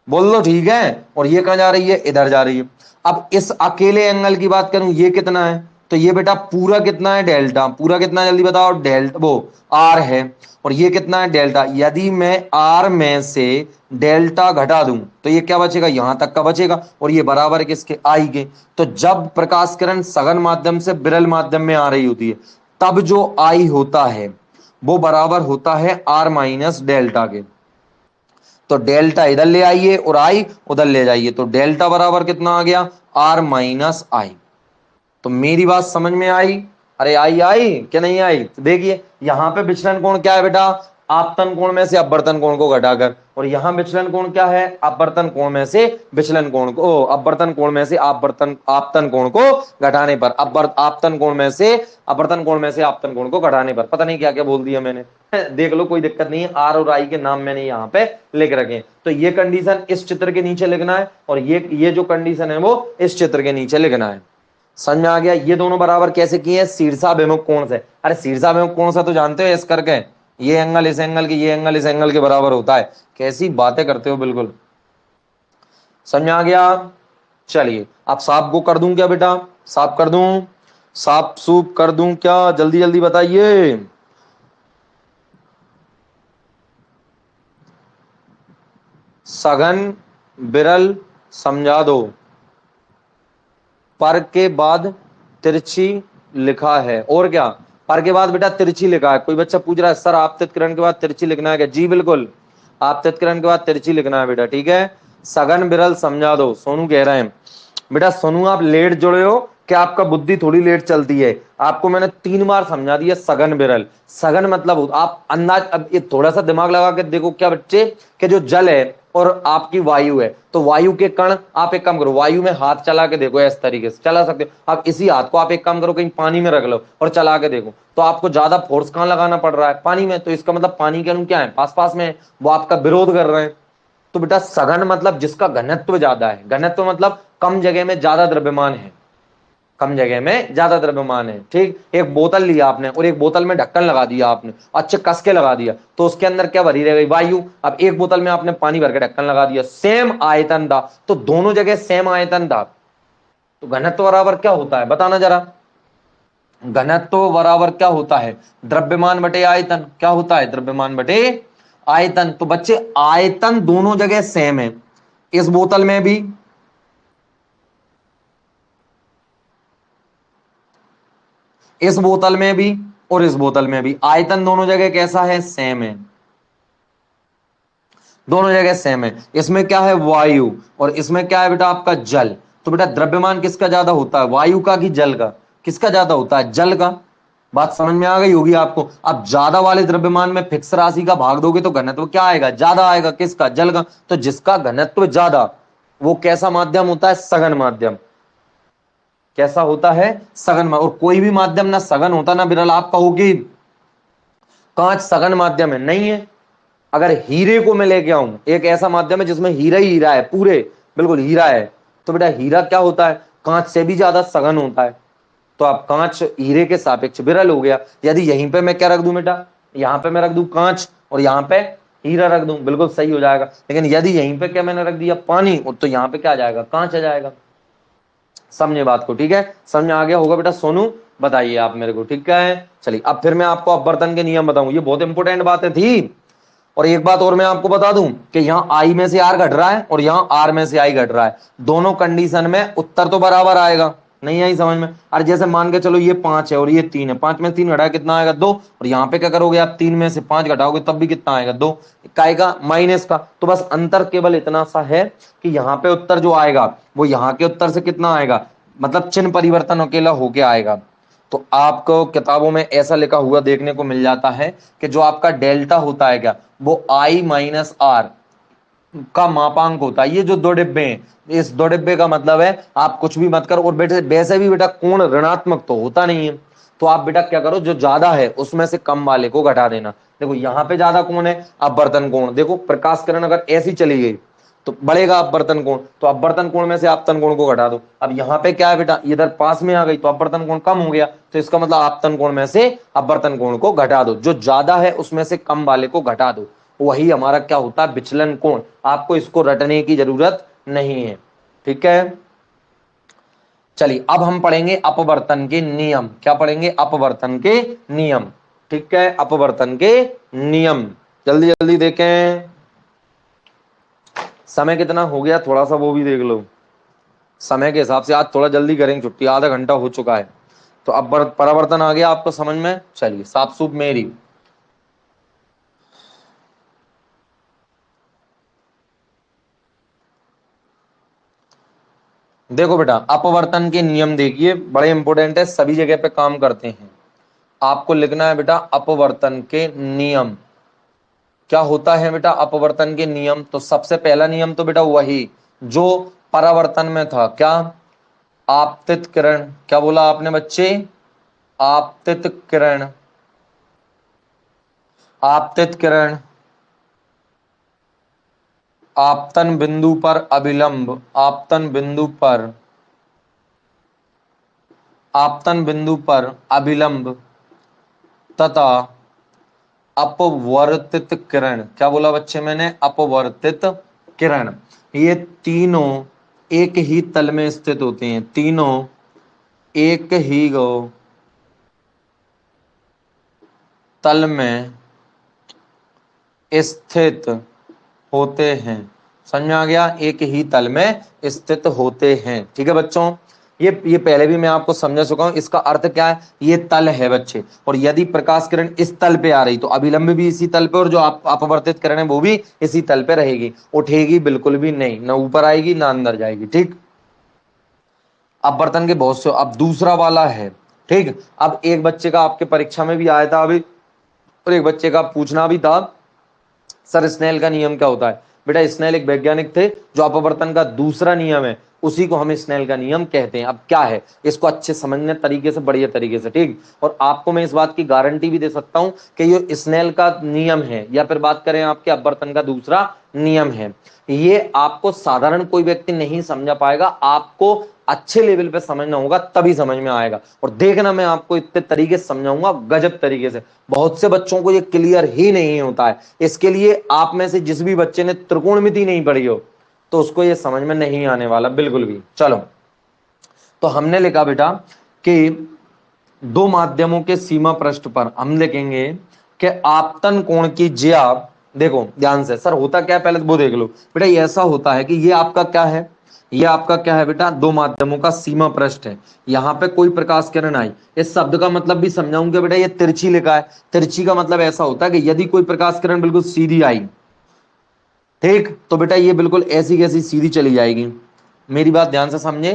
बोल लो ठीक है, और ये कहां जा रही है, इधर जा रही है। अब इस अकेले एंगल की बात करूं, ये कितना है, तो ये बेटा पूरा कितना है डेल्टा, पूरा कितना है जल्दी बताओ, डेल्टा वो आर है, और ये कितना है डेल्टा। यदि मैं आर में से डेल्टा घटा दूं तो ये क्या बचेगा, यहां तक का बचेगा, और ये बराबर है किसके, आई के। तो जब प्रकाश किरण सघन माध्यम से विरल माध्यम में आ रही होती है तब जो आई होता है वो बराबर होता है आर माइनस डेल्टा के। तो डेल्टा इधर ले आइए और आई उधर ले जाइए, तो डेल्टा बराबर कितना आ गया, आर माइनस आई। तो मेरी बात समझ में आई, अरे आई आई क्या नहीं आई, तो देखिए यहां पे विचलन कोण क्या है बेटा, आपतन कोण में से अपवर्तन कोण को घटाकर, और यहां विचलन कोण क्या है, अपवर्तन कोण में से विचलन कोण को, अपवर्तन कोण में से आपवर्तन आपतन कोण को घटाने पर, आपतन कोण में से अपवर्तन कोण में से आपतन कोण को घटाने पर, पता नहीं क्या क्या बोल दिया मैंने देख लो कोई दिक्कत नहीं है, आर और आई के नाम मैंने यहाँ पे लिख रखे। तो ये कंडीशन इस चित्र के नीचे लिखना है, और ये जो कंडीशन है वो इस चित्र के नीचे लिखना है। समझ में आ गया, ये दोनों बराबर कैसे किए हैं, शीर्षाभिमुख कोण से। अरे शीर्षाभिमुख कोण से तो जानते हो, इस करके ये एंगल इस एंगल की, ये एंगल इस एंगल के बराबर होता है। कैसी बातें करते हो, बिल्कुल समझ में आ गया। चलिए अब साफ को कर दूं क्या बेटा, साफ कर दूं, साफ सूप कर दूं क्या, जल्दी जल्दी बताइए। सघन विरल समझा दो, पर के बाद तिरछी लिखा है, और क्या, पर के बाद बेटा तिरछी लिखा है। कोई बच्चा पूछ रहा है सर आपतित किरण के बाद तिरछी लिखना है क्या, जी बिल्कुल, आपतित किरण के बाद तिरछी लिखना है बेटा। ठीक है, सघन विरल समझा दो, सोनू कह रहे हैं। बेटा सोनू आप लेट जुड़े हो, क्या आपका बुद्धि थोड़ी लेट चलती है, आपको मैंने 3 बार समझा दिया सघन विरल। सघन मतलब आप अंदाज, अब ये थोड़ा सा दिमाग लगा के देखो क्या बच्चे, कि जो जल है और आपकी वायु है, तो वायु के कण, आप एक काम करो वायु में हाथ चला के देखो, इस तरीके से चला सकते हो आप, इसी हाथ को आप एक काम करो कहीं पानी में रख लो और चला के देखो, तो आपको ज्यादा फोर्स कहां लगाना पड़ रहा है, पानी में, तो इसका मतलब पानी के अणु क्या है, पास पास में, वो आपका विरोध कर रहे हैं। तो बेटा सघन मतलब जिसका घनत्व ज्यादा है, घनत्व मतलब कम जगह में ज्यादा द्रव्यमान है, कम जगह में ज्यादा द्रव्यमान है। ठीक, एक बोतल लिया आपने और एक बोतल में ढक्कन लगा दिया आपने, अच्छे कस के लगा दिया, तो उसके अंदर क्या भरी रह गई, वायु। अब एक बोतल में आपने पानी भर के ढक्कन लगा दिया, सेम आयतन था, तो दोनों जगह सेम आयतन था, तो घनत्व बराबर क्या होता है बताना जरा, घनत्व बराबर क्या होता है, द्रव्यमान बटे आयतन, क्या होता है, द्रव्यमान बटे आयतन। तो बच्चे आयतन दोनों जगह सेम है, इस बोतल में भी इस बोतल में भी और इस बोतल में भी आयतन दोनों जगह कैसा है, सेम है, दोनों जगह सेम है। इसमें क्या है, वायु, और इसमें क्या है बेटा, आपका जल। तो बेटा द्रव्यमान किसका ज्यादा होता है, वायु का कि जल का? किसका ज्यादा होता है, जल का। बात समझ में आ गई होगी आपको। अब ज्यादा वाले द्रव्यमान में फिक्स राशि का भाग दोगे तो घनत्व क्या आएगा, ज्यादा आएगा, किसका, जल का। तो जिसका घनत्व ज्यादा वो कैसा माध्यम होता है, सघन माध्यम। कैसा होता है, सघन। और कोई भी माध्यम ना सघन होता ना विरल। आप कहो कि कांच सघन माध्यम है, नहीं है। अगर हीरे को मैं लेके आऊं, एक ऐसा माध्यम है जिसमें हीरा ही हीरा है, पूरे बिल्कुल हीरा है, तो बेटा हीरा क्या होता है, कांच से भी ज्यादा सघन होता है। तो आप कांच हीरे के सापेक्ष विरल हो गया। यदि यहीं पे मैं क्या रख दूं बेटा, यहां पे मैं रख दूं कांच और यहां पे हीरा रख दूं, बिल्कुल सही हो जाएगा। लेकिन यदि यहीं पे क्या मैंने रख दिया, पानी, तो यहां पे क्या आ जाएगा, कांच आ जाएगा। समझे बात को, ठीक है, समझ में आ गया होगा बेटा सोनू, बताइए आप मेरे को, ठीक है। चलिए अब फिर मैं आपको अपवर्तन के नियम बताऊं, ये बहुत इंपॉर्टेंट बातें थी। और एक बात और मैं आपको बता दूं कि यहाँ आई में से आर घट रहा है और यहाँ आर में से आई घट रहा है, दोनों कंडीशन में उत्तर तो बराबर आएगा। नहीं आई समझ में? अरे जैसे मान के चलो ये 5 है और ये 3 है, 5 में से 3 घटाया कितना आएगा, 2। और यहाँ पे क्या करोगे आप, 3 में से 5 घटाओगे तब भी कितना आएगा, 2। काय का, माइनस का। तो बस अंतर केवल इतना सा है कि यहाँ पे उत्तर जो आएगा वो यहाँ के उत्तर से कितना आएगा, मतलब चिन्ह परिवर्तन अकेला होके आएगा। तो आपको किताबों में ऐसा लिखा हुआ देखने को मिल जाता है कि जो आपका डेल्टा होता है क्या, वो आई माइनस आर का मापांक होता है। ये जो दो डिब्बे हैं, इस दो डिब्बे का मतलब है आप कुछ भी मत करो। और बेटे वैसे भी बेटा कोण ऋणात्मक तो होता नहीं है, तो आप बेटा क्या करो, जो ज्यादा है उसमें से कम वाले को घटा देना। देखो यहाँ पे ज्यादा कोण है, अपवर्तन कोण, देखो प्रकाश किरण अगर ऐसी चली गई तो बढ़ेगा अपवर्तन कोण, तो अपवर्तन कोण में से आपतन कोण को घटा दो। अब यहाँ पे क्या है बेटा, इधर पास में आ गई तो अपवर्तन कोण कम हो गया, तो इसका मतलब आपतन कोण में से अपवर्तन कोण को घटा दो, जो ज्यादा है उसमें से कम वाले को घटा दो, वही हमारा क्या होता है, विचलन कोण। आपको इसको रटने की जरूरत नहीं है, ठीक है। चलिए अब हम पढ़ेंगे अपवर्तन के नियम। क्या पढ़ेंगे, अपवर्तन के नियम, ठीक है, अपवर्तन के नियम। जल्दी जल्दी देखें, समय कितना हो गया थोड़ा सा वो भी देख लो। समय के हिसाब से आज थोड़ा जल्दी करेंगे, छुट्टी आधा घंटा हो चुका है। तो अब परावर्तन आ गया आपको समझ में। चलिए साफ सूप मेरी, देखो बेटा अपवर्तन के नियम देखिए, बड़े इंपॉर्टेंट है, सभी जगह पे काम करते हैं। आपको लिखना है बेटा अपवर्तन के नियम। क्या होता है बेटा अपवर्तन के नियम, तो सबसे पहला नियम तो बेटा वही जो परावर्तन में था, क्या, आपतित किरण। क्या बोला आपने बच्चे, आपतित किरण, आपतित किरण आपतन बिंदु पर अभिलंब, आपतन बिंदु पर, आपतन बिंदु पर अभिलंब तथा अपवर्तित किरण। क्या बोला बच्चे मैंने, अपवर्तित किरण। ये तीनों एक ही तल में स्थित होते हैं, तीनों एक ही गो तल में स्थित होते हैं। समझ में आ गया, एक ही तल में स्थित होते हैं, ठीक है बच्चों। ये पहले भी मैं आपको समझा चुका हूं। इसका अर्थ क्या है, ये तल है बच्चे, और यदि प्रकाश किरण इस तल पे आ रही तो अभिलंब भी इसी तल पे, और जो अपवर्तित किरण है वो भी इसी तल पे रहेगी, उठेगी बिल्कुल भी नहीं, ना ऊपर आएगी ना अंदर जाएगी, ठीक। अपवर्तन के बहुत से, अब दूसरा वाला है, ठीक। अब एक बच्चे का आपके परीक्षा में भी आया था अभी, और एक बच्चे का पूछना भी था, सर स्नेल का नियम क्या होता है। बेटा स्नेल एक वैज्ञानिक थे, जो अपवर्तन का दूसरा नियम है उसी को हम स्नेल का नियम कहते हैं। अब क्या है, इसको अच्छे समझने तरीके से, बढ़िया तरीके से, ठीक। और आपको मैं इस बात की गारंटी भी दे सकता हूं कि ये स्नेल का नियम है, या फिर बात करें आपके अपवर्तन का दूसरा नियम है, ये आपको साधारण कोई व्यक्ति नहीं समझा पाएगा, आपको अच्छे लेवल पे समझना होगा तभी समझ में आएगा। और देखना मैं आपको इतने तरीके से समझाऊंगा, गजब तरीके से। बहुत से बच्चों को ये क्लियर ही नहीं होता है। इसके लिए आप में से जिस भी बच्चे ने त्रिकोणमिति नहीं पढ़ी हो तो उसको ये समझ में नहीं आने वाला बिल्कुल भी। चलो तो हमने लिखा बेटा कि दो माध्यमों के सीमा पृष्ठ पर हम लिखेंगे कि आपतन कोण की ज्या, देखो ध्यान से, सर होता क्या है पहले तो वो देख लो बेटा। ये ऐसा होता है कि ये आपका क्या है, ये आपका क्या है बेटा, दो माध्यमों का सीमा पृष्ठ है। यहाँ पे कोई प्रकाश किरण आई, इस शब्द का मतलब भी समझाऊंगा बेटा। ये तिरछी लिखा है, तिरछी का मतलब ऐसा होता है कि यदि कोई प्रकाश किरण बिल्कुल सीधी आई, ठीक, तो बेटा ये बिल्कुल ऐसी कैसी सीधी चली जाएगी। मेरी बात ध्यान से समझे,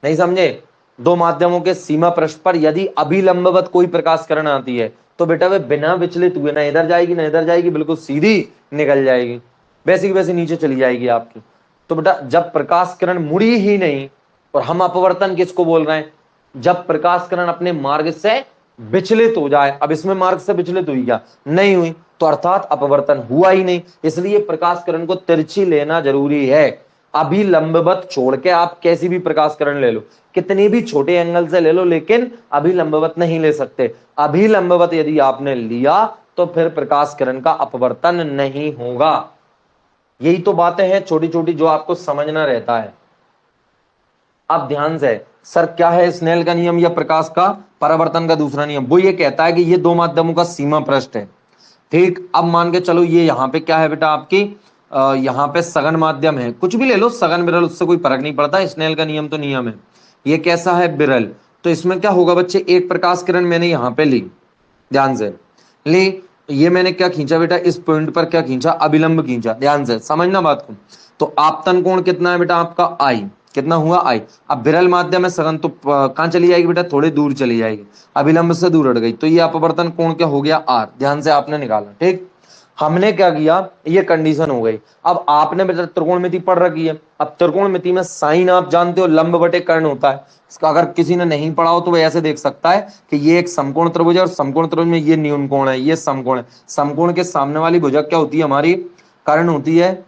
नहीं समझे? दो माध्यमों के सीमा पृष्ठ पर यदि अभिलंबवत कोई प्रकाश किरण आती है तो बेटा वे बिना विचलित हुए ना इधर जाएगी ना इधर जाएगी, बिल्कुल सीधी निकल जाएगी, वैसी की वैसी नीचे चली जाएगी आपकी। तो बेटा जब प्रकाश किरण मुड़ी ही नहीं, और हम अपवर्तन किसको बोल रहे हैं, जब प्रकाश किरण अपने मार्ग से विचलित हो जाए। अब इसमें मार्ग से विचलित हुई क्या, नहीं हुई, तो अर्थात अपवर्तन हुआ ही नहीं। इसलिए प्रकाश किरण को तिरछी लेना जरूरी है। अभिलंबवत छोड़ के आप कैसी भी प्रकाश किरण ले लो, कितनी भी छोटे एंगल से ले लो, लेकिन अभिलंबवत नहीं ले सकते। अभिलंबवत यदि आपने लिया तो फिर प्रकाश किरण का अपवर्तन नहीं होगा। यही तो बातें हैं छोटी छोटी जो आपको समझना रहता है। अब ध्यान से, सर क्या है स्नेल का नियम या प्रकाश का परावर्तन का दूसरा नियम? वो ये कहता है कि ये दो माध्यमों का सीमा पृष्ठ है, ठीक। अब मान के चलो ये यहाँ पे क्या है बेटा आपकी, यहाँ पे सघन माध्यम है, कुछ भी ले लो, सघन विरल, उससे कोई फर्क नहीं पड़ता, स्नेल का नियम तो नियम है। ये कैसा है, विरल। तो इसमें क्या होगा बच्चे, एक प्रकाश किरण मैंने यहाँ पे ली, ध्यान से ली, ये मैंने क्या खींचा बेटा, इस पॉइंट पर क्या खींचा, अभिलंब खींचा, ध्यान से समझना बात को। तो आपतन कोण कितना है बेटा आपका, आई, कितना हुआ, आई। अब विरल माध्यम है सघन, तो कहां चली जाएगी बेटा, थोड़ी दूर चली जाएगी, अभिलंब से दूर हट गई, तो ये अपवर्तन कोण क्या हो गया, आर, ध्यान से आपने निकाला, ठीक। हमने क्या किया, ये कंडीशन हो गई। अब आपने बेटा त्रिकोणमिति पढ़ रखी है, अब त्रिकोणमिति में साइन आप जानते हो लंब बटे कर्ण होता है। इसका अगर किसी ने नहीं पढ़ा हो तो वह ऐसे देख सकता है कि ये एक समकोण त्रिभुज है, और समकोण त्रिभुज में ये न्यून कोण है, ये समकोण है। समकोण के सामने वाली भुजा क्या होती है हमारी, कर्ण होती है।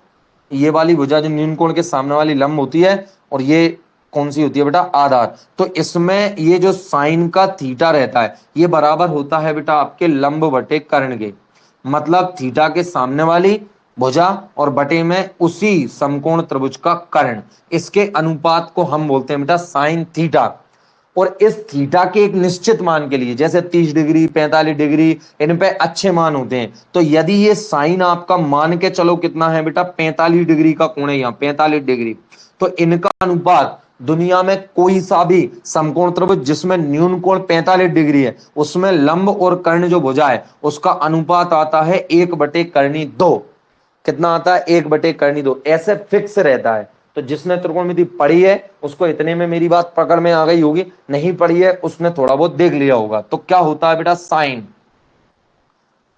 ये वाली भुजा जो न्यून कोण के सामने वाली लंब होती है, और ये कौन सी होती है बेटा, आधार। तो इसमें ये जो साइन का थीटा रहता है, ये बराबर होता है बेटा आपके लंब बटे कर्ण के। मतलब थीटा के सामने वाली भुजा और बटे में उसी समकोण त्रिभुज का कर्ण, इसके अनुपात को हम बोलते हैं बेटा साइन थीटा। और इस थीटा के एक निश्चित मान के लिए, जैसे 30 डिग्री 45 डिग्री, इन पे अच्छे मान होते हैं। तो यदि ये साइन आपका मान के चलो कितना है बेटा, 45 डिग्री का कोण है, यहाँ 45 डिग्री, तो इनका अनुपात दुनिया में कोई सा भी समकोण त्रिभुज जिसमें न्यून कोण 45 डिग्री है, उसमें लंब और कर्ण जो भुजा है उसका अनुपात आता है 1/2। कितना आता है, 1/2। ऐसे फिक्स रहता है। तो जिसने त्रिकोणमिति पढ़ी है उसको इतने में मेरी बात पकड़ में आ गई होगी, नहीं पढ़ी है उसने थोड़ा बहुत देख लिया होगा। तो क्या होता है बेटा, साइन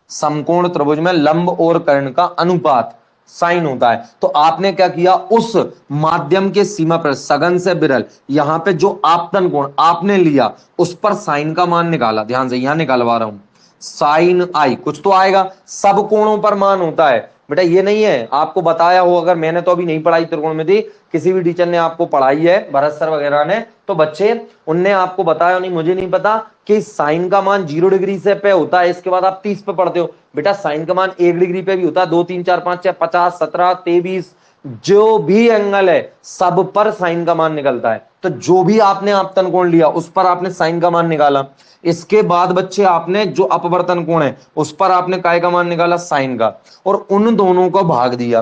समकोण त्रिभुज में लंब और कर्ण का अनुपात साइन होता है। तो आपने क्या किया, उस माध्यम के सीमा पर सघन से विरल, यहां पे जो आपतन कोण आपने लिया उस पर साइन का मान निकाला। ध्यान से यहां निकालवा रहा हूं, साइन आई, कुछ तो आएगा, सब कोणों पर मान होता है बेटा। ये नहीं है आपको बताया हो, अगर मैंने तो अभी नहीं पढ़ाई त्रिकोणमिति, किसी भी टीचर ने आपको पढ़ाई है, भरत सर वगैरह ने, तो बच्चे उनने आपको बताया नहीं, मुझे नहीं पता कि साइन का मान 0 डिग्री से पे होता है, इसके बाद आप 30 पे पढ़ते हो। बेटा साइन का मान 1 डिग्री पे भी होता है, 2 3 4 5 6 50 17 23, जो भी एंगल है सब पर साइन का मान निकलता है। तो जो भी आपने आपतन कोण लिया उस पर आपने साइन का मान निकाला। इसके बाद बच्चे आपने जो अपवर्तन कोण है उस पर आपने काय का मान निकाला, साइन का, और उन दोनों को भाग दिया।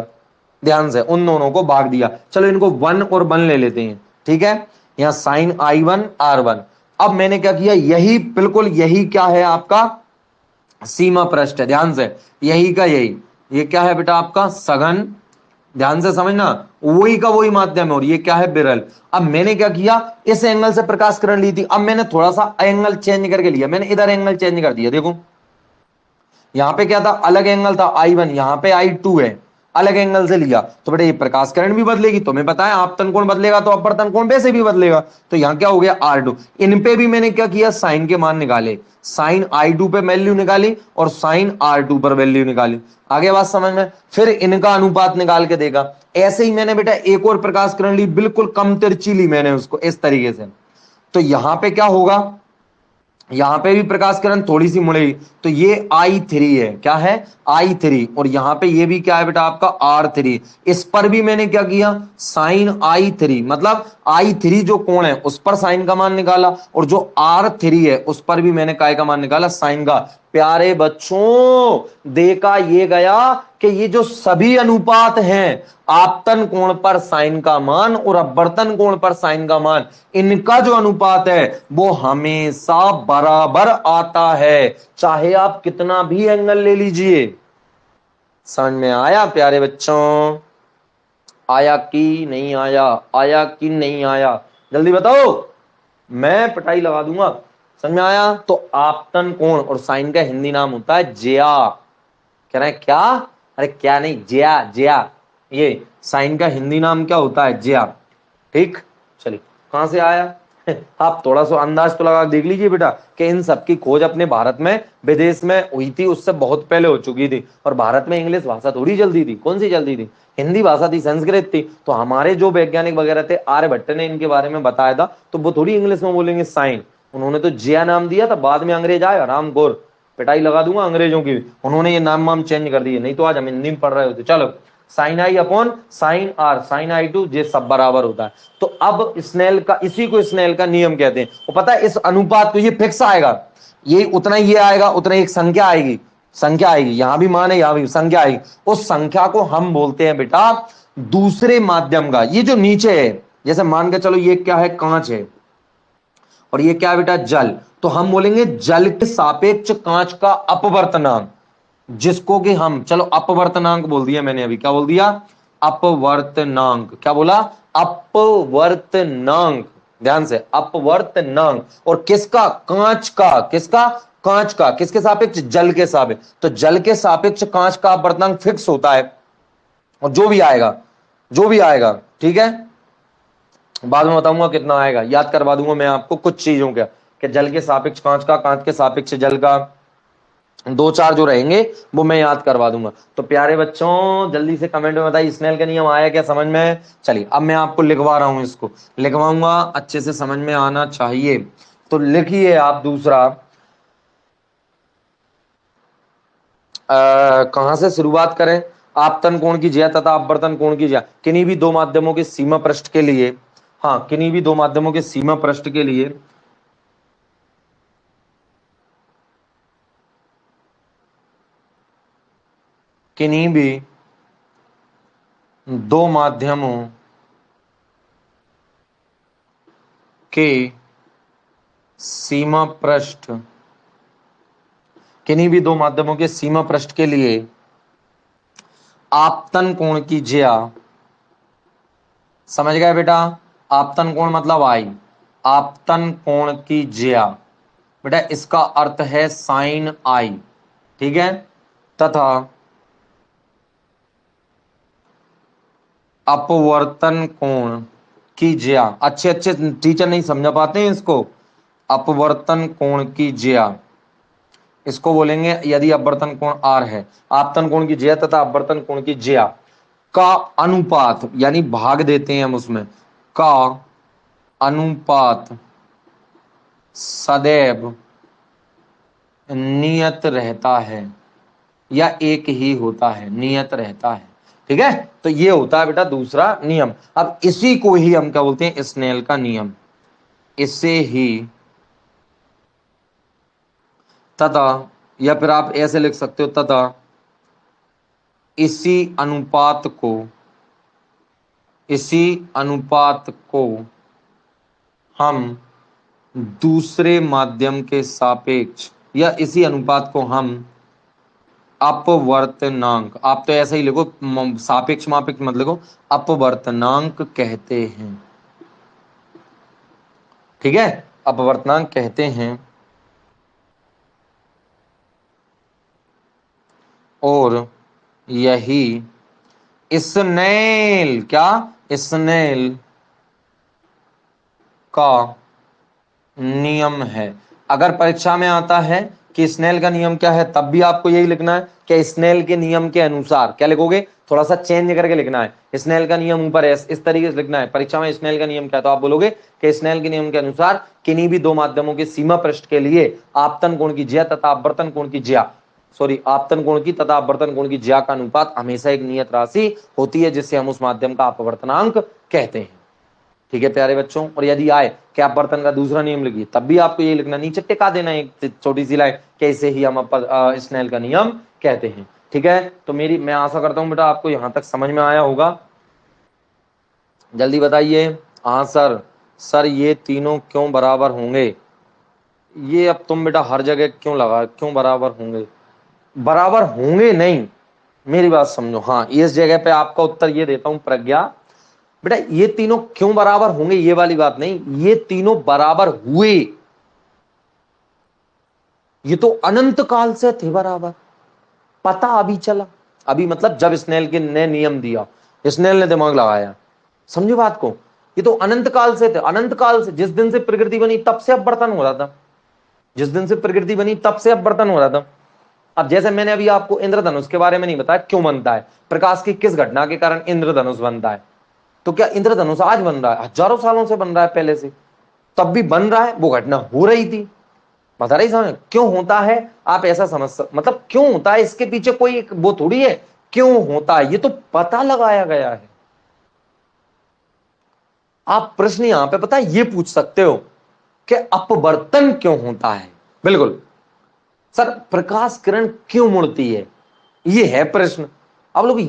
ध्यान से, उन दोनों को भाग दिया। चलो इनको 1 और 1 ले लेते हैं, ठीक है। यहां साइन I1 R1। अब मैंने क्या किया, यही बिल्कुल यही क्या है आपका सीमा पृष्ठ है। ध्यान से, यही का यही, ये क्या है बेटा आपका सघन, ध्यान से समझना, वही का वही माध्यम है, और ये क्या है विरल। अब मैंने क्या किया, इस एंगल से प्रकाश किरण ली थी, अब मैंने थोड़ा सा एंगल चेंज करके लिया, मैंने इधर एंगल चेंज कर दिया। देखो यहां पे क्या था, अलग एंगल था I1, यहां पे I2 है, अलग एंगल से लिया, तो बेटा ये प्रकाश किरण भी बदलेगी। तुम्हें पता है आपतन कोण बदलेगा तो अपवर्तन कोण वैसे भी बदलेगा। तो यहां क्या हो गया, R2। इन पे भी मैंने क्या किया, साइन के मान निकाले, साइन I2 पे वैल्यू निकाली और साइन R2 पर वैल्यू निकाली। आगे बात समझ में, फिर इनका अनुपात निकाल के देखा। ऐसे ही मैंने बेटा एक और प्रकाश किरण ली, बिल्कुल कम तिरछी ली मैंने उसको इस तरीके से। तो यहां पे क्या होगा, यहां पे भी प्रकाश किरण थोड़ी सी मुड़ेगी, तो ये I3 है, क्या है I3, और यहां पे ये भी क्या है बेटा आपका R3। इस पर भी मैंने क्या किया, साइन I3, मतलब I3 जो कोण है उस पर साइन का मान निकाला, और जो R3 है उस पर भी मैंने काय का मान निकाला, साइन का। प्यारे बच्चों देखा ये गया कि ये जो सभी अनुपात हैं, आपतन कोण पर साइन का मान और अपवर्तन कोण पर साइन का मान, इनका जो अनुपात है वो हमेशा बराबर आता है, चाहे आप कितना भी एंगल ले लीजिए। समझ में आया प्यारे बच्चों? आया कि नहीं आया? आया कि नहीं आया? जल्दी बताओ, मैं पिटाई लगा दूंगा। समझ में आया? तो आपतन कोण और साइन का हिंदी नाम होता है ज्या। कह रहे हैं क्या? अरे क्या नहीं, ज्या ज्या। ये साइन का हिंदी नाम क्या होता है? ज्या। ठीक, चलिए कहां से आया? आप थोड़ा सा अंदाज तो लगा देख लीजिए बेटा कि इन सब की खोज अपने भारत में विदेश में हुई थी, उससे बहुत पहले हो चुकी थी। और भारत में इंग्लिश भाषा थोड़ी जल्दी थी, कौन सी जल्दी थी? हिंदी भाषा थी, संस्कृत थी। तो हमारे जो वैज्ञानिक वगैरह थे, आर्यभट्ट ने इनके बारे में बताया था, तो वो थोड़ी इंग्लिश में बोलेंगे साइन, उन्होंने तो जिया नाम दिया था। बाद में अंग्रेज आए, राम गौर, पिटाई लगा दूंगा अंग्रेजों की, उन्होंने ये नाम वाम चेंज कर दिए, नहीं तो आज हम हिंदी में पढ़ रहे होते। चलो, sine I upon sine R, sine I two, ये सब बराबर होता है। तो अब स्नेल का, इसी को स्नेल का नियम कहते हैं। वो पता है इस अनुपात को, ये फिक्स आएगा, ये उतना ही ये आएगा, उतना एक संख्या आएगी, संख्या आएगी, यहां भी मान है, यहां भी संख्या आएगी। उस संख्या को हम बोलते हैं बेटा दूसरे माध्यम का। ये जो नीचे है, जैसे मान के चलो ये क्या है? कांच है, और ये क्या है बेटा? जल। तो हम बोलेंगे जल के सापेक्ष कांच का अपवर्तनांक, जिसको कि हम, चलो अपवर्तनांक बोल दिया मैंने अभी, क्या बोल दिया? अपवर्तनांक। क्या बोला? अपवर्तनांक। ध्यान से, अपवर्तनांक। और किसका? कांच का। किसका? कांच का। किसके सापेक्ष? जल के सापेक्ष। तो जल के सापेक्ष कांच का अपवर्तनांक फिक्स होता है, और जो भी आएगा, जो भी आएगा, ठीक है, बाद में बताऊंगा कितना आएगा, याद करवा दूंगा मैं आपको कुछ चीजों का, कि जल के सापेक्ष कांच का, कांच के सापेक्ष जल का, दो चार जो रहेंगे वो मैं याद करवा दूंगा। तो प्यारे बच्चों जल्दी से कमेंट में बताइए स्नेल का नियम आया क्या समझ में? चलिए अब मैं आपको लिखवा रहा हूं, इसको लिखवाऊंगा, अच्छे से समझ में आना चाहिए। तो लिखिए आप दूसरा, कहां से शुरुआत करें? आपतन कोण की ज्या तथा अपवर्तन कोण की ज्या किन्हीं भी दो माध्यमों के सीमा पृष्ठ के लिए, हाँ किन्हीं भी दो माध्यमों के सीमा पृष्ठ के लिए किन्हीं भी दो माध्यमों के सीमा पृष्ठ, किन्हीं भी दो माध्यमों के सीमा पृष्ठ के लिए आपतन कोण की ज्या, समझ गए बेटा? आपतन कोण मतलब आई, आपतन कोण की ज्या बेटा इसका अर्थ है साइन आई, ठीक है, तथा अपवर्तन कोण की ज्या, अच्छे अच्छे टीचर नहीं समझा पाते हैं इसको, अपवर्तन कोण की ज्या, इसको बोलेंगे यदि अपवर्तन कोण आर है, आपतन कोण की ज्या तथा अपवर्तन कोण की ज्या का अनुपात, यानी भाग देते हैं हम उसमें, का अनुपात सदैव नियत रहता है या एक ही होता है, नियत रहता है, ठीक है। तो ये होता है बेटा दूसरा नियम। अब इसी को ही हम क्या बोलते हैं? स्नेल का नियम। इसे ही तथा, या फिर आप ऐसे लिख सकते हो, तथा इसी अनुपात को, इसी अनुपात को हम दूसरे माध्यम के सापेक्ष, या इसी अनुपात को हम अपवर्तनांक, आप तो ऐसा ही लिखो, सापेक्ष मापेक्ष मत लिखो, अपवर्तनांक कहते हैं, ठीक है, अपवर्तनांक कहते हैं। और यही स्नेल, क्या? स्नेल का नियम है। अगर परीक्षा में आता है कि स्नेल का नियम क्या है, तब भी आपको यही लिखना है कि स्नेल के नियम के अनुसार, क्या लिखोगे? थोड़ा सा चेंज करके लिखना है। स्नेल का नियम ऊपर है, इस तरीके से लिखना है। परीक्षा में स्नेल का नियम क्या है, तो आप बोलोगे कि स्नेल के नियम के अनुसार किन्हीं भी दो माध्यमों के सीमा पृष्ठ के लिए आपतन कोण की ज्या तथा अपवर्तन कोण की ज्या, सॉरी आपतन कोण की तथा अपवर्तन कोण की ज्या का अनुपात हमेशा एक नियत राशि होती है, जिससे हम उस माध्यम का अपवर्तनांक कहते हैं। ठीक है प्यारे बच्चों। और यदि आए कि अपवर्तन का दूसरा नियम लिखिए, तब भी आपको ये लिखना, नीचे टिका देना एक छोटी सी लाइन, कैसे ही हम स्नेल का नियम कहते हैं। ठीक है, तो मैं आशा करता हूं बेटा आपको यहां तक समझ में आया होगा। जल्दी बताइए। हाँ सर, सर ये तीनों क्यों बराबर होंगे? ये अब तुम बेटा हर जगह क्यों लगा, क्यों बराबर होंगे? बराबर होंगे नहीं, मेरी बात समझो। हाँ, इस जगह पे आपका उत्तर ये देता हूं प्रज्ञा, बेटा ये तीनों क्यों बराबर होंगे ये वाली बात नहीं, ये तीनों बराबर हुए। ये तो अनंत काल से थे बराबर, पता अभी चला। अभी मतलब जब स्नेल के ने नियम दिया, स्नेल ने दिमाग लगाया, समझे बात को। ये तो अनंत काल से थे, अनंत काल से, जिस दिन से प्रकृति बनी तब से अपवर्तन हो रहा था, जिस दिन से प्रकृति बनी तब से अपवर्तन हो रहा था। अब जैसे मैंने अभी आपको इंद्रधनुष के बारे में नहीं बताया क्यों बनता है, प्रकाश की किस घटना के कारण इंद्रधनुष बनता है, तो क्या इंद्रधनुष आज बन रहा है? हजारों सालों से बन रहा है पहले से, तब भी बन रहा है, वो घटना हो रही थी। बता रही समझ क्यों होता है, आप ऐसा समझ मतलब क्यों होता है, इसके पीछे कोई एक वो थोड़ी है क्यों होता है, ये तो पता लगाया गया है। आप प्रश्न यहां पे पता है ये पूछ सकते हो कि अपवर्तन क्यों होता है, बिल्कुल सर प्रकाश किरण क्यों मुड़ती है, ये है प्रश्न। अब लोग ये